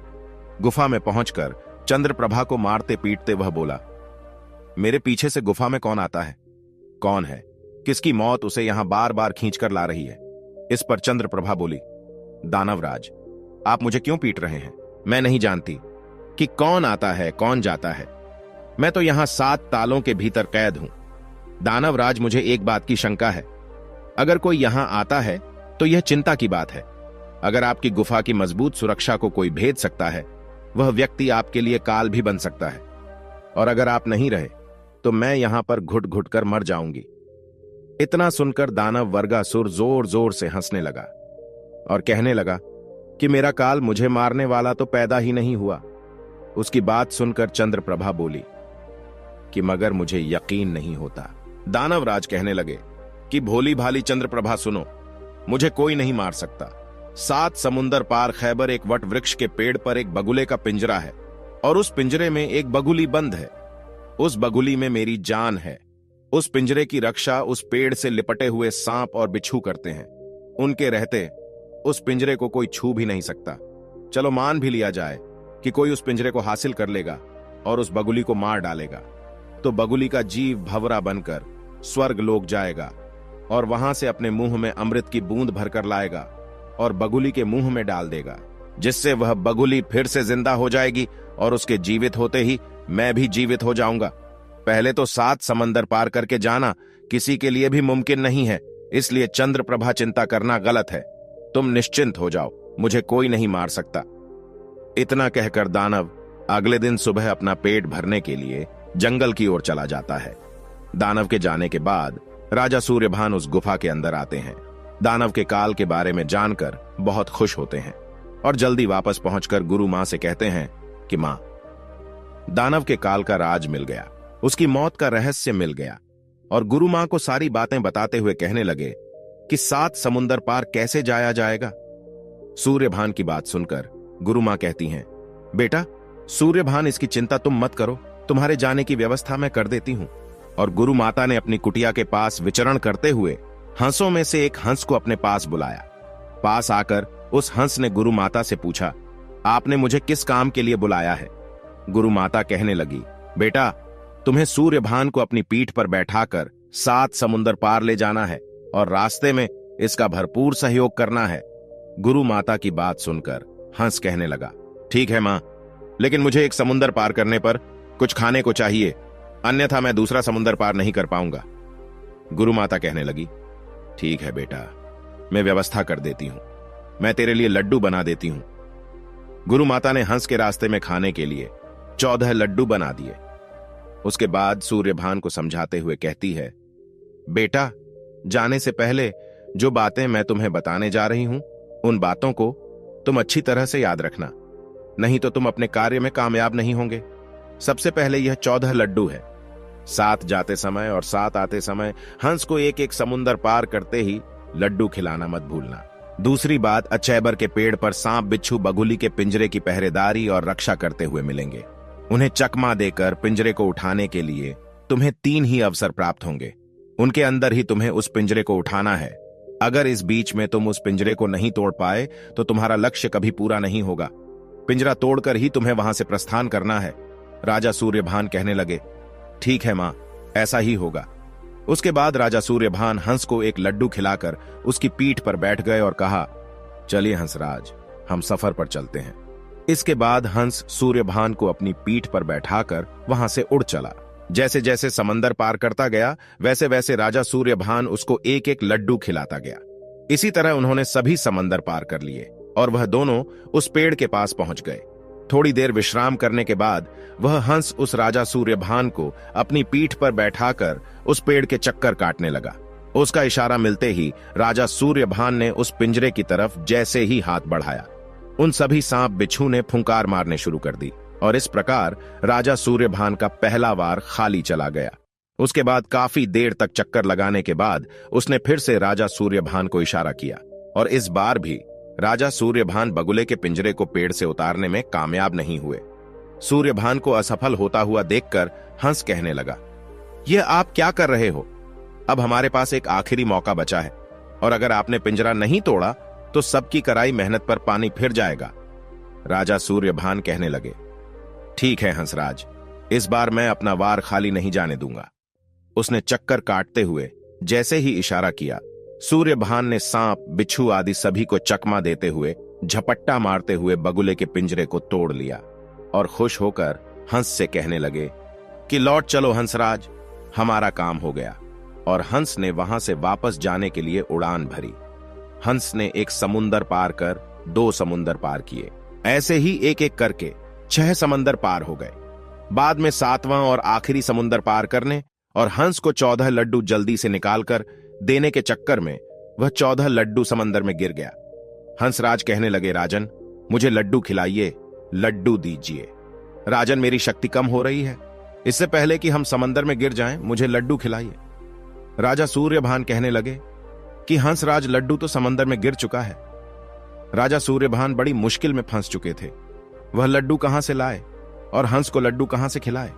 गुफा में पहुंचकर चंद्रप्रभा को मारते पीटते वह बोला, मेरे पीछे से गुफा में कौन आता है? कौन है? किसकी मौत उसे यहां बार बार खींचकर ला रही है? इस पर चंद्रप्रभा बोली, दानवराज, आप मुझे क्यों पीट रहे हैं? मैं नहीं जानती कि कौन आता है कौन जाता है। मैं तो यहां 7 तालों के भीतर कैद हूं। दानवराज, मुझे एक बात की शंका है। अगर कोई यहां आता है तो यह चिंता की बात है। अगर आपकी गुफा की मजबूत सुरक्षा को कोई भेद सकता है, वह व्यक्ति आपके लिए काल भी बन सकता है। और अगर आप नहीं रहे तो मैं यहां पर घुट घुट कर मर जाऊंगी। इतना सुनकर दानव वर्गासुर जोर जोर से हंसने लगा और कहने लगा कि मेरा काल मुझे मारने वाला तो पैदा ही नहीं हुआ। उसकी बात सुनकर चंद्रप्रभा बोली कि मगर मुझे यकीन नहीं होता। दानवराज कहने लगे कि भोली भाली चंद्रप्रभा, सुनो, मुझे कोई नहीं मार सकता। 7 समुंदर पार खैबर एक वट वृक्ष के पेड़ पर एक बगुले का पिंजरा है और उस पिंजरे में एक बगुली बंद है। उस बगुली में मेरी जान है। उस पिंजरे की रक्षा उस पेड़ से लिपटे हुए सांप और बिच्छू करते हैं। उनके रहते उस पिंजरे को कोई छू भी नहीं सकता। चलो मान भी लिया जाए कि कोई उस पिंजरे को हासिल कर लेगा और उस बगुली को मार डालेगा, तो बगुली का जीव भंवरा बनकर स्वर्ग लोक जाएगा और वहां से अपने मुंह में अमृत की बूंद भरकर लाएगा और बगुली के मुंह में डाल देगा, जिससे वह बगुली फिर से जिंदा हो जाएगी और उसके जीवित होते ही मैं भी जीवित हो जाऊंगा। पहले तो 7 समंदर पार करके जाना किसी के लिए भी मुमकिन नहीं है, इसलिए चंद्रप्रभा चिंता करना गलत है। तुम निश्चिंत हो जाओ, मुझे कोई नहीं मार सकता। इतना कहकर दानव अगले दिन सुबह अपना पेट भरने के लिए जंगल की ओर चला जाता है। दानव के जाने के बाद राजा सूर्यभान उस गुफा के अंदर आते हैं। दानव के काल के बारे में जानकर बहुत खुश होते हैं और जल्दी वापस पहुंचकर गुरु मां से कहते हैं कि मां, दानव के काल का राज मिल गया, उसकी मौत का रहस्य मिल गया। और गुरु मां को सारी बातें बताते हुए कहने लगे कि 7 समुंदर पार कैसे जाया जाएगा। सूर्यभान की बात सुनकर गुरु मां कहती हैं, बेटा सूर्यभान, इसकी चिंता तुम मत करो, तुम्हारे जाने की व्यवस्था मैं कर देती हूं। और गुरु माता ने अपनी कुटिया के पास विचरण करते हुए हंसों में से एक हंस को अपने पास बुलाया। पास आकर उस हंस ने गुरु माता से पूछा, आपने मुझे किस काम के लिए बुलाया है? गुरु माता कहने लगी, बेटा तुम्हें सूर्यभान को अपनी पीठ पर बैठाकर 7 समुंदर पार ले जाना है और रास्ते में इसका भरपूर सहयोग करना है। गुरु माता की बात सुनकर हंस कहने लगा, ठीक है मां, लेकिन मुझे एक समुंदर पार करने पर कुछ खाने को चाहिए, अन्यथा मैं दूसरा समुंदर पार नहीं कर पाऊंगा। गुरु माता कहने लगी, ठीक है बेटा, मैं व्यवस्था कर देती हूं, मैं तेरे लिए लड्डू बना देती हूं। गुरु माता ने हंस के रास्ते में खाने के लिए 14 लड्डू बना दिए। उसके बाद सूर्यभान को समझाते हुए कहती है, बेटा जाने से पहले जो बातें मैं तुम्हें बताने जा रही हूं, उन बातों को तुम अच्छी तरह से याद रखना, नहीं तो तुम अपने कार्य में कामयाब नहीं होंगे। सबसे पहले यह 14 लड्डू है। 7 जाते समय और 7 आते समय हंस को एक एक समुंदर पार करते ही लड्डू खिलाना मत भूलना। दूसरी बात, अचैबर के पेड़ पर सांप बिच्छू बगुली के पिंजरे की पहरेदारी और रक्षा करते हुए मिलेंगे। उन्हें चकमा देकर पिंजरे को उठाने के लिए तुम्हें 3 ही अवसर प्राप्त होंगे। उनके अंदर ही तुम्हें उस पिंजरे को उठाना है। अगर इस बीच में तुम उस पिंजरे को नहीं तोड़ पाए तो तुम्हारा लक्ष्य कभी पूरा नहीं होगा। पिंजरा तोड़कर ही तुम्हें वहां से प्रस्थान करना है। राजा सूर्यभान कहने लगे, ठीक है मां, ऐसा ही होगा। उसके बाद राजा सूर्यभान हंस को एक लड्डू खिलाकर उसकी पीठ पर बैठ गए और कहा, चलिए हंसराज, हम सफर पर चलते हैं। इसके बाद हंस सूर्यभान को अपनी पीठ पर बैठाकर वहां से उड़ चला। जैसे जैसे समंदर पार करता गया वैसे वैसे राजा सूर्यभान उसको एक एक लड्डू खिलाता गया। इसी तरह उन्होंने सभी समंदर पार कर लिए और वह दोनों उस पेड़ के पास पहुंच गए। थोड़ी देर विश्राम करने के बाद वह हंस उस राजा सूर्यभान को अपनी पीठ पर बैठाकर उस पेड़ के चक्कर काटने लगा। उसका इशारा मिलते ही राजा सूर्यभान ने उस पिंजरे की तरफ जैसे ही हाथ बढ़ाया, उन सभी सांप बिच्छू ने फुंकार मारने शुरू कर दी और इस प्रकार राजा सूर्यभान का पहला वार खाली चला गया। उसके बाद काफी देर तक चक्कर लगाने के बाद उसने फिर से राजा सूर्यभान को इशारा किया और इस बार भी राजा सूर्यभान बगुले के पिंजरे को पेड़ से उतारने में कामयाब नहीं हुए। सूर्यभान को असफल होता हुआ देखकर हंस कहने लगा, यह आप क्या कर रहे हो? अब हमारे पास एक आखिरी मौका बचा है और अगर आपने पिंजरा नहीं तोड़ा तो सबकी कराई मेहनत पर पानी फिर जाएगा। राजा सूर्यभान कहने लगे, ठीक है हंसराज, इस बार मैं अपना वार खाली नहीं जाने दूंगा। उसने चक्कर काटते हुए जैसे ही इशारा किया, सूर्यभान ने सांप बिच्छू आदि सभी को चकमा देते हुए झपट्टा मारते हुए बगुले के पिंजरे को तोड़ लिया और खुश होकर हंस से कहने लगे कि लौट चलो हंसराज, हमारा काम हो गया। और हंस ने वहां से वापस जाने के लिए उड़ान भरी। हंस ने एक समुंदर पार कर 2 समुंदर पार किए। ऐसे ही एक एक करके 6 समंदर पार हो गए। बाद में 7वां और आखिरी समुंदर पार करने और हंस को 14 लड्डू जल्दी से निकालकर देने के चक्कर में वह 14 लड्डू समंदर में गिर गया। हंसराज कहने लगे, राजन मुझे लड्डू खिलाइए, लड्डू दीजिए। राजन मेरी शक्ति कम हो रही है, इससे पहले कि हम समंदर में गिर जाएं, मुझे लड्डू खिलाइए। राजा सूर्यभान कहने लगे कि हंसराज लड्डू तो समंदर में गिर चुका है। राजा सूर्यभान बड़ी मुश्किल में फंस चुके थे। वह लड्डू कहां से लाए और हंस को लड्डू कहां से खिलाए?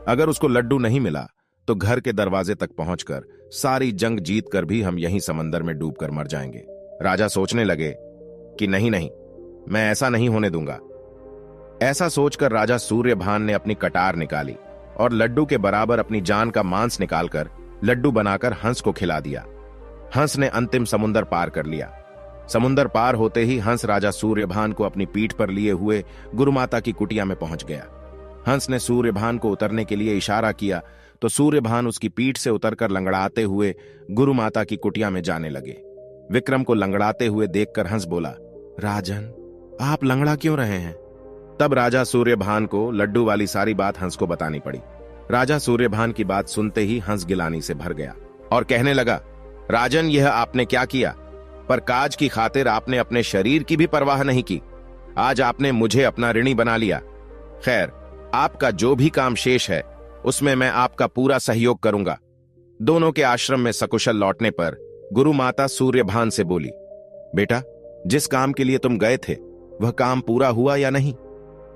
अगर उसको लड्डू नहीं मिला तो घर के दरवाजे तक पहुंचकर सारी जंग जीतकर भी हम यहीं समंदर में डूबकर मर जाएंगे। राजा सोचने लगे कि नहीं नहीं, मैं ऐसा नहीं होने दूंगा। ऐसा सोचकर राजा सूर्यभान ने अपनी कटार निकाली और लड्डू के बराबर अपनी जान का मांस निकालकर लड्डू बनाकर हंस को खिला दिया। हंस ने अंतिम समुंदर पार कर लिया। समुंदर पार होते ही हंस राजा सूर्यभान को अपनी पीठ पर लिए हुए गुरुमाता की कुटिया में पहुंच गया। हंस ने सूर्यभान को उतरने के लिए इशारा किया तो सूर्यभान उसकी पीठ से उतरकर लंगड़ाते हुए गुरुमाता की कुटिया में जाने लगे। विक्रम को लंगड़ाते हुए देखकर हंस बोला, राजन आप लंगड़ा क्यों रहे हैं? तब राजा सूर्यभान को लड्डू वाली सारी बात हंस को बतानी पड़ी। राजा सूर्यभान की बात सुनते ही हंस गिलानी से भर गया और कहने लगा, राजन यह आपने क्या किया? पर काज की खातिर आपने अपने शरीर की भी परवाह नहीं की। आज आपने मुझे अपना ऋणी बना लिया। खैर, आपका जो भी काम शेष है उसमें मैं आपका पूरा सहयोग करूंगा। दोनों के आश्रम में सकुशल लौटने पर गुरु माता सूर्यभान से बोली, बेटा जिस काम के लिए तुम गए थे वह काम पूरा हुआ या नहीं?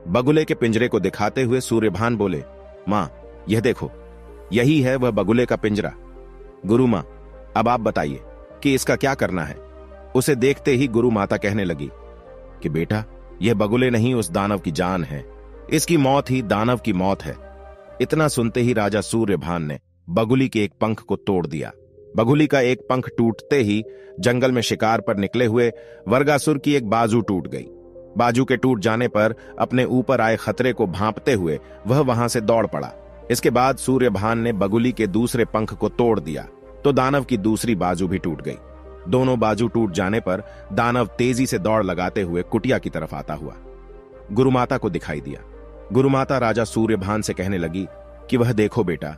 बगुले के पिंजरे को दिखाते हुए सूर्यभान बोले, मां यह देखो, यही है वह बगुले का पिंजरा। गुरु मां अब आप बताइए कि इसका क्या करना है? उसे देखते ही गुरु माता कहने लगी कि बेटा यह बगुले नहीं, उस दानव की जान है। इसकी मौत ही दानव की मौत है। इतना सुनते ही राजा सूर्यभान ने बगुली के एक पंख को तोड़ दिया। बगुली का एक पंख टूटते ही जंगल में शिकार पर निकले हुए वर्गासुर की एक बाजू टूट गई। बाजू के टूट जाने पर अपने ऊपर आए खतरे को भांपते हुए वह वहां से दौड़ पड़ा। इसके बाद सूर्यभान ने बगुली के दूसरे पंख को तोड़ दिया तो दानव की दूसरी बाजू भी टूट गई। दोनों बाजू टूट जाने पर दानव तेजी से दौड़ लगाते हुए कुटिया की तरफ आता हुआ गुरुमाता को दिखाई दिया। गुरुमाता राजा सूर्यभान से कहने लगी कि वह देखो बेटा,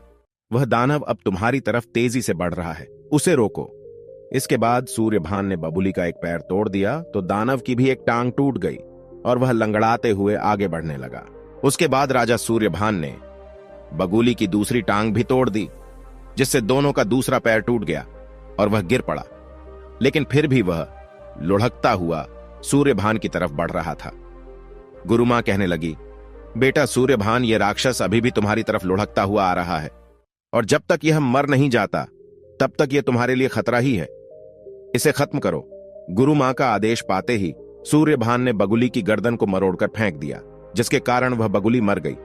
वह दानव अब तुम्हारी तरफ तेजी से बढ़ रहा है, उसे रोको। इसके बाद सूर्यभान ने बगुली का एक पैर तोड़ दिया तो दानव की भी एक टांग टूट गई और वह लंगड़ाते हुए आगे बढ़ने लगा। उसके बाद राजा सूर्यभान ने बगुली की दूसरी टांग भी तोड़ दी, जिससे दोनों का दूसरा पैर टूट गया और वह गिर पड़ा। लेकिन फिर भी वह लुढ़कता हुआ सूर्यभान की तरफ बढ़ रहा था। गुरुमां कहने लगी, बेटा सूर्यभान, यह राक्षस अभी भी तुम्हारी तरफ लुढ़कता हुआ आ रहा है और जब तक यह मर नहीं जाता तब तक यह तुम्हारे लिए खतरा ही है। इसे खत्म करो। गुरुमां का आदेश पाते ही सूर्यभान ने बगुली की गर्दन को मरोड़कर फेंक दिया, जिसके कारण वह बगुली मर गई।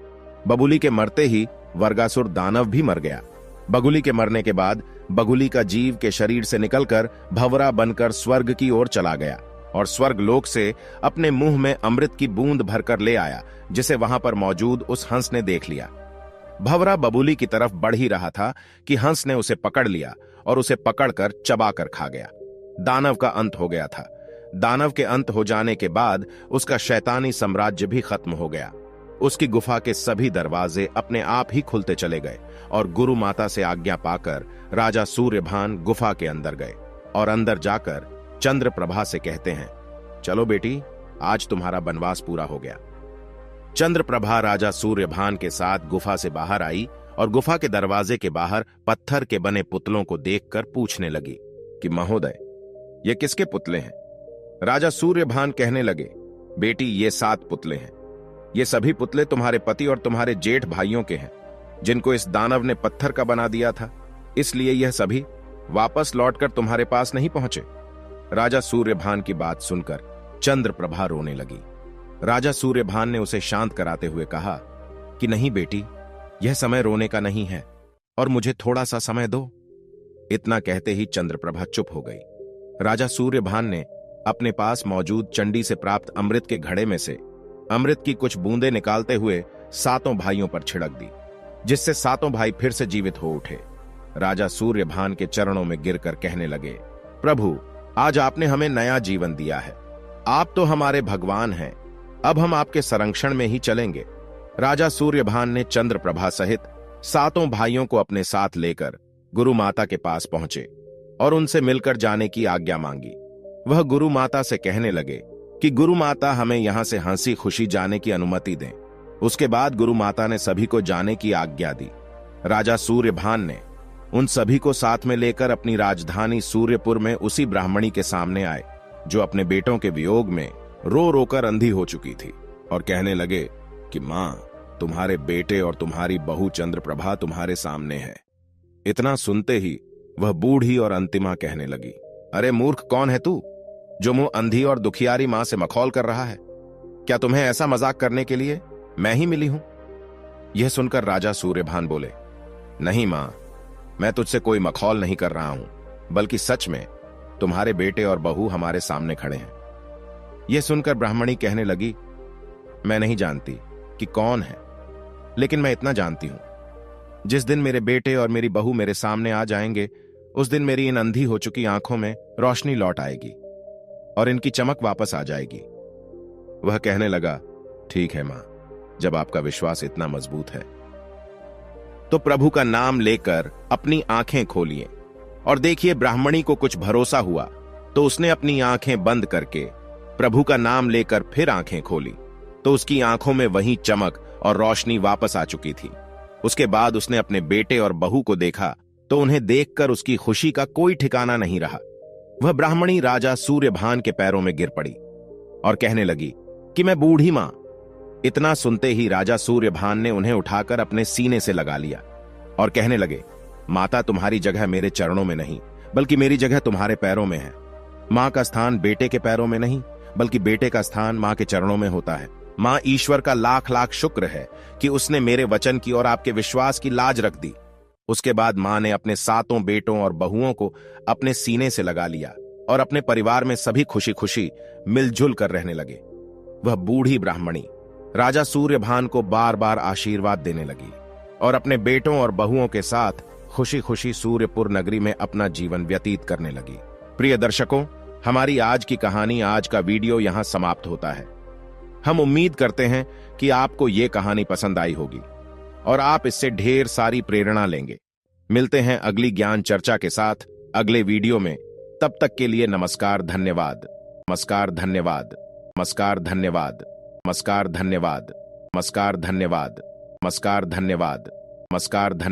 बगुली के मरते ही वर्गासुर दानव भी मर गया। बगुली के मरने के बाद बगुली का जीव के शरीर से निकलकर भंवरा बनकर स्वर्ग की ओर चला गया और स्वर्ग लोक से अपने मुंह में अमृत की बूंद भरकर ले आया, जिसे वहां पर मौजूद उस हंस ने देख लिया। भंवरा बबूली की तरफ बढ़ ही रहा था कि हंस ने उसे पकड़ लिया और उसे पकड़कर चबाकर खा गया। दानव का अंत हो गया था। दानव के अंत हो जाने के बाद उसका शैतानी साम्राज्य भी खत्म हो गया। उसकी गुफा के सभी दरवाजे अपने आप ही खुलते चले गए और गुरु माता से आज्ञा पाकर राजा सूर्यभान गुफा के अंदर गए और अंदर जाकर चंद्रप्रभा से कहते हैं, चलो बेटी, आज तुम्हारा वनवास पूरा हो गया। चंद्रप्रभा राजा सूर्यभान के साथ गुफा से बाहर आई और गुफा के दरवाजे के बाहर पत्थर के बने पुतलों को देखकर पूछने लगी कि महोदय, ये किसके पुतले हैं? राजा सूर्यभान कहने लगे, बेटी, ये 7 पुतले हैं। ये सभी पुतले तुम्हारे पति और तुम्हारे जेठ भाइयों के हैं, जिनको इस दानव ने पत्थर का बना दिया था, इसलिए यह सभी वापस लौटकर तुम्हारे पास नहीं पहुंचे। राजा सूर्यभान की बात सुनकर चंद्रप्रभा रोने लगी। राजा सूर्यभान ने उसे शांत कराते हुए कहा कि नहीं बेटी, यह समय रोने का नहीं है और मुझे थोड़ा सा समय दो। इतना कहते ही चंद्रप्रभा चुप हो गई। राजा सूर्यभान ने अपने पास मौजूद चंडी से प्राप्त अमृत के घड़े में से अमृत की कुछ बूंदें निकालते हुए 7 भाइयों पर छिड़क दी, जिससे 7 भाई फिर से जीवित हो उठे। राजा सूर्यभान के चरणों में गिरकर कहने लगे, प्रभु, आज आपने हमें नया जीवन दिया है। आप तो हमारे भगवान हैं, अब हम आपके संरक्षण में ही चलेंगे। राजा सूर्यभान ने चंद्रप्रभा सहित 7 भाइयों को अपने साथ लेकर गुरु माता के पास पहुंचे और उनसे मिलकर जाने की आज्ञा मांगी। वह गुरु माता से कहने लगे कि गुरु माता, हमें यहां से हंसी खुशी जाने की अनुमति दें। उसके बाद गुरु माता ने सभी को जाने की आज्ञा दी। राजा सूर्यभान ने उन सभी को साथ में लेकर अपनी राजधानी सूर्यपुर में उसी ब्राह्मणी के सामने आए, जो अपने बेटों के वियोग में रो रोकर अंधी हो चुकी थी, और कहने लगे कि मां, तुम्हारे बेटे और तुम्हारी बहू चंद्रप्रभा तुम्हारे सामने है। इतना सुनते ही वह बूढ़ी और अंतिमा कहने लगी, अरे मूर्ख, कौन है तू जो मुंह अंधी और दुखियारी मां से मखौल कर रहा है? क्या तुम्हें ऐसा मजाक करने के लिए मैं ही मिली हूं? यह सुनकर राजा सूर्यभान बोले, नहीं मां, मैं तुझसे कोई मखौल नहीं कर रहा हूं, बल्कि सच में तुम्हारे बेटे और बहू हमारे सामने खड़े हैं। यह सुनकर ब्राह्मणी कहने लगी, मैं नहीं जानती कि कौन है, लेकिन मैं इतना जानती हूं, जिस दिन मेरे बेटे और मेरी बहू मेरे सामने आ जाएंगे, उस दिन मेरी इन अंधी हो चुकी आंखों में रोशनी लौट आएगी और इनकी चमक वापस आ जाएगी। वह कहने लगा, ठीक है मां, जब आपका विश्वास इतना मजबूत है तो प्रभु का नाम लेकर अपनी आंखें खोलिए। और देखिए, ब्राह्मणी को कुछ भरोसा हुआ तो उसने अपनी आंखें बंद करके प्रभु का नाम लेकर फिर आंखें खोली, तो उसकी आंखों में वही चमक और रोशनी वापस आ चुकी थी। उसके बाद उसने अपने बेटे और बहू को देखा तो उन्हें देखकर उसकी खुशी का कोई ठिकाना नहीं रहा। वह ब्राह्मणी राजा सूर्यभान के पैरों में गिर पड़ी और कहने लगी कि मैं बूढ़ी मां। इतना सुनते ही राजा सूर्यभान ने उन्हें उठाकर अपने सीने से लगा लिया और कहने लगे, माता, तुम्हारी जगह मेरे चरणों में नहीं, बल्कि मेरी जगह तुम्हारे पैरों में है। मां का स्थान बेटे के पैरों में नहीं, बल्कि बेटे का स्थान मां के चरणों में होता है। मां, ईश्वर का लाख लाख शुक्र है कि उसने मेरे वचन की और आपके विश्वास की लाज रख दी। उसके बाद मां ने अपने 7 बेटों और बहुओं को अपने सीने से लगा लिया और अपने परिवार में सभी खुशी खुशी मिलजुल कर रहने लगे। वह बूढ़ी ब्राह्मणी राजा सूर्यभान को बार बार आशीर्वाद देने लगी और अपने बेटों और बहुओं के साथ खुशी खुशी सूर्यपुर नगरी में अपना जीवन व्यतीत करने लगी। प्रिय दर्शकों, हमारी आज की कहानी, आज का वीडियो यहां समाप्त होता है। हम उम्मीद करते हैं कि आपको यह कहानी पसंद आई होगी और आप इससे ढेर सारी प्रेरणा लेंगे। मिलते हैं अगली ज्ञान चर्चा के साथ अगले वीडियो में। तब तक के लिए नमस्कार, धन्यवाद। नमस्कार, धन्यवाद। नमस्कार, धन्यवाद। नमस्कार, धन्यवाद। नमस्कार, धन्यवाद। नमस्कार, धन्यवाद। नमस्कार, धन्यवाद।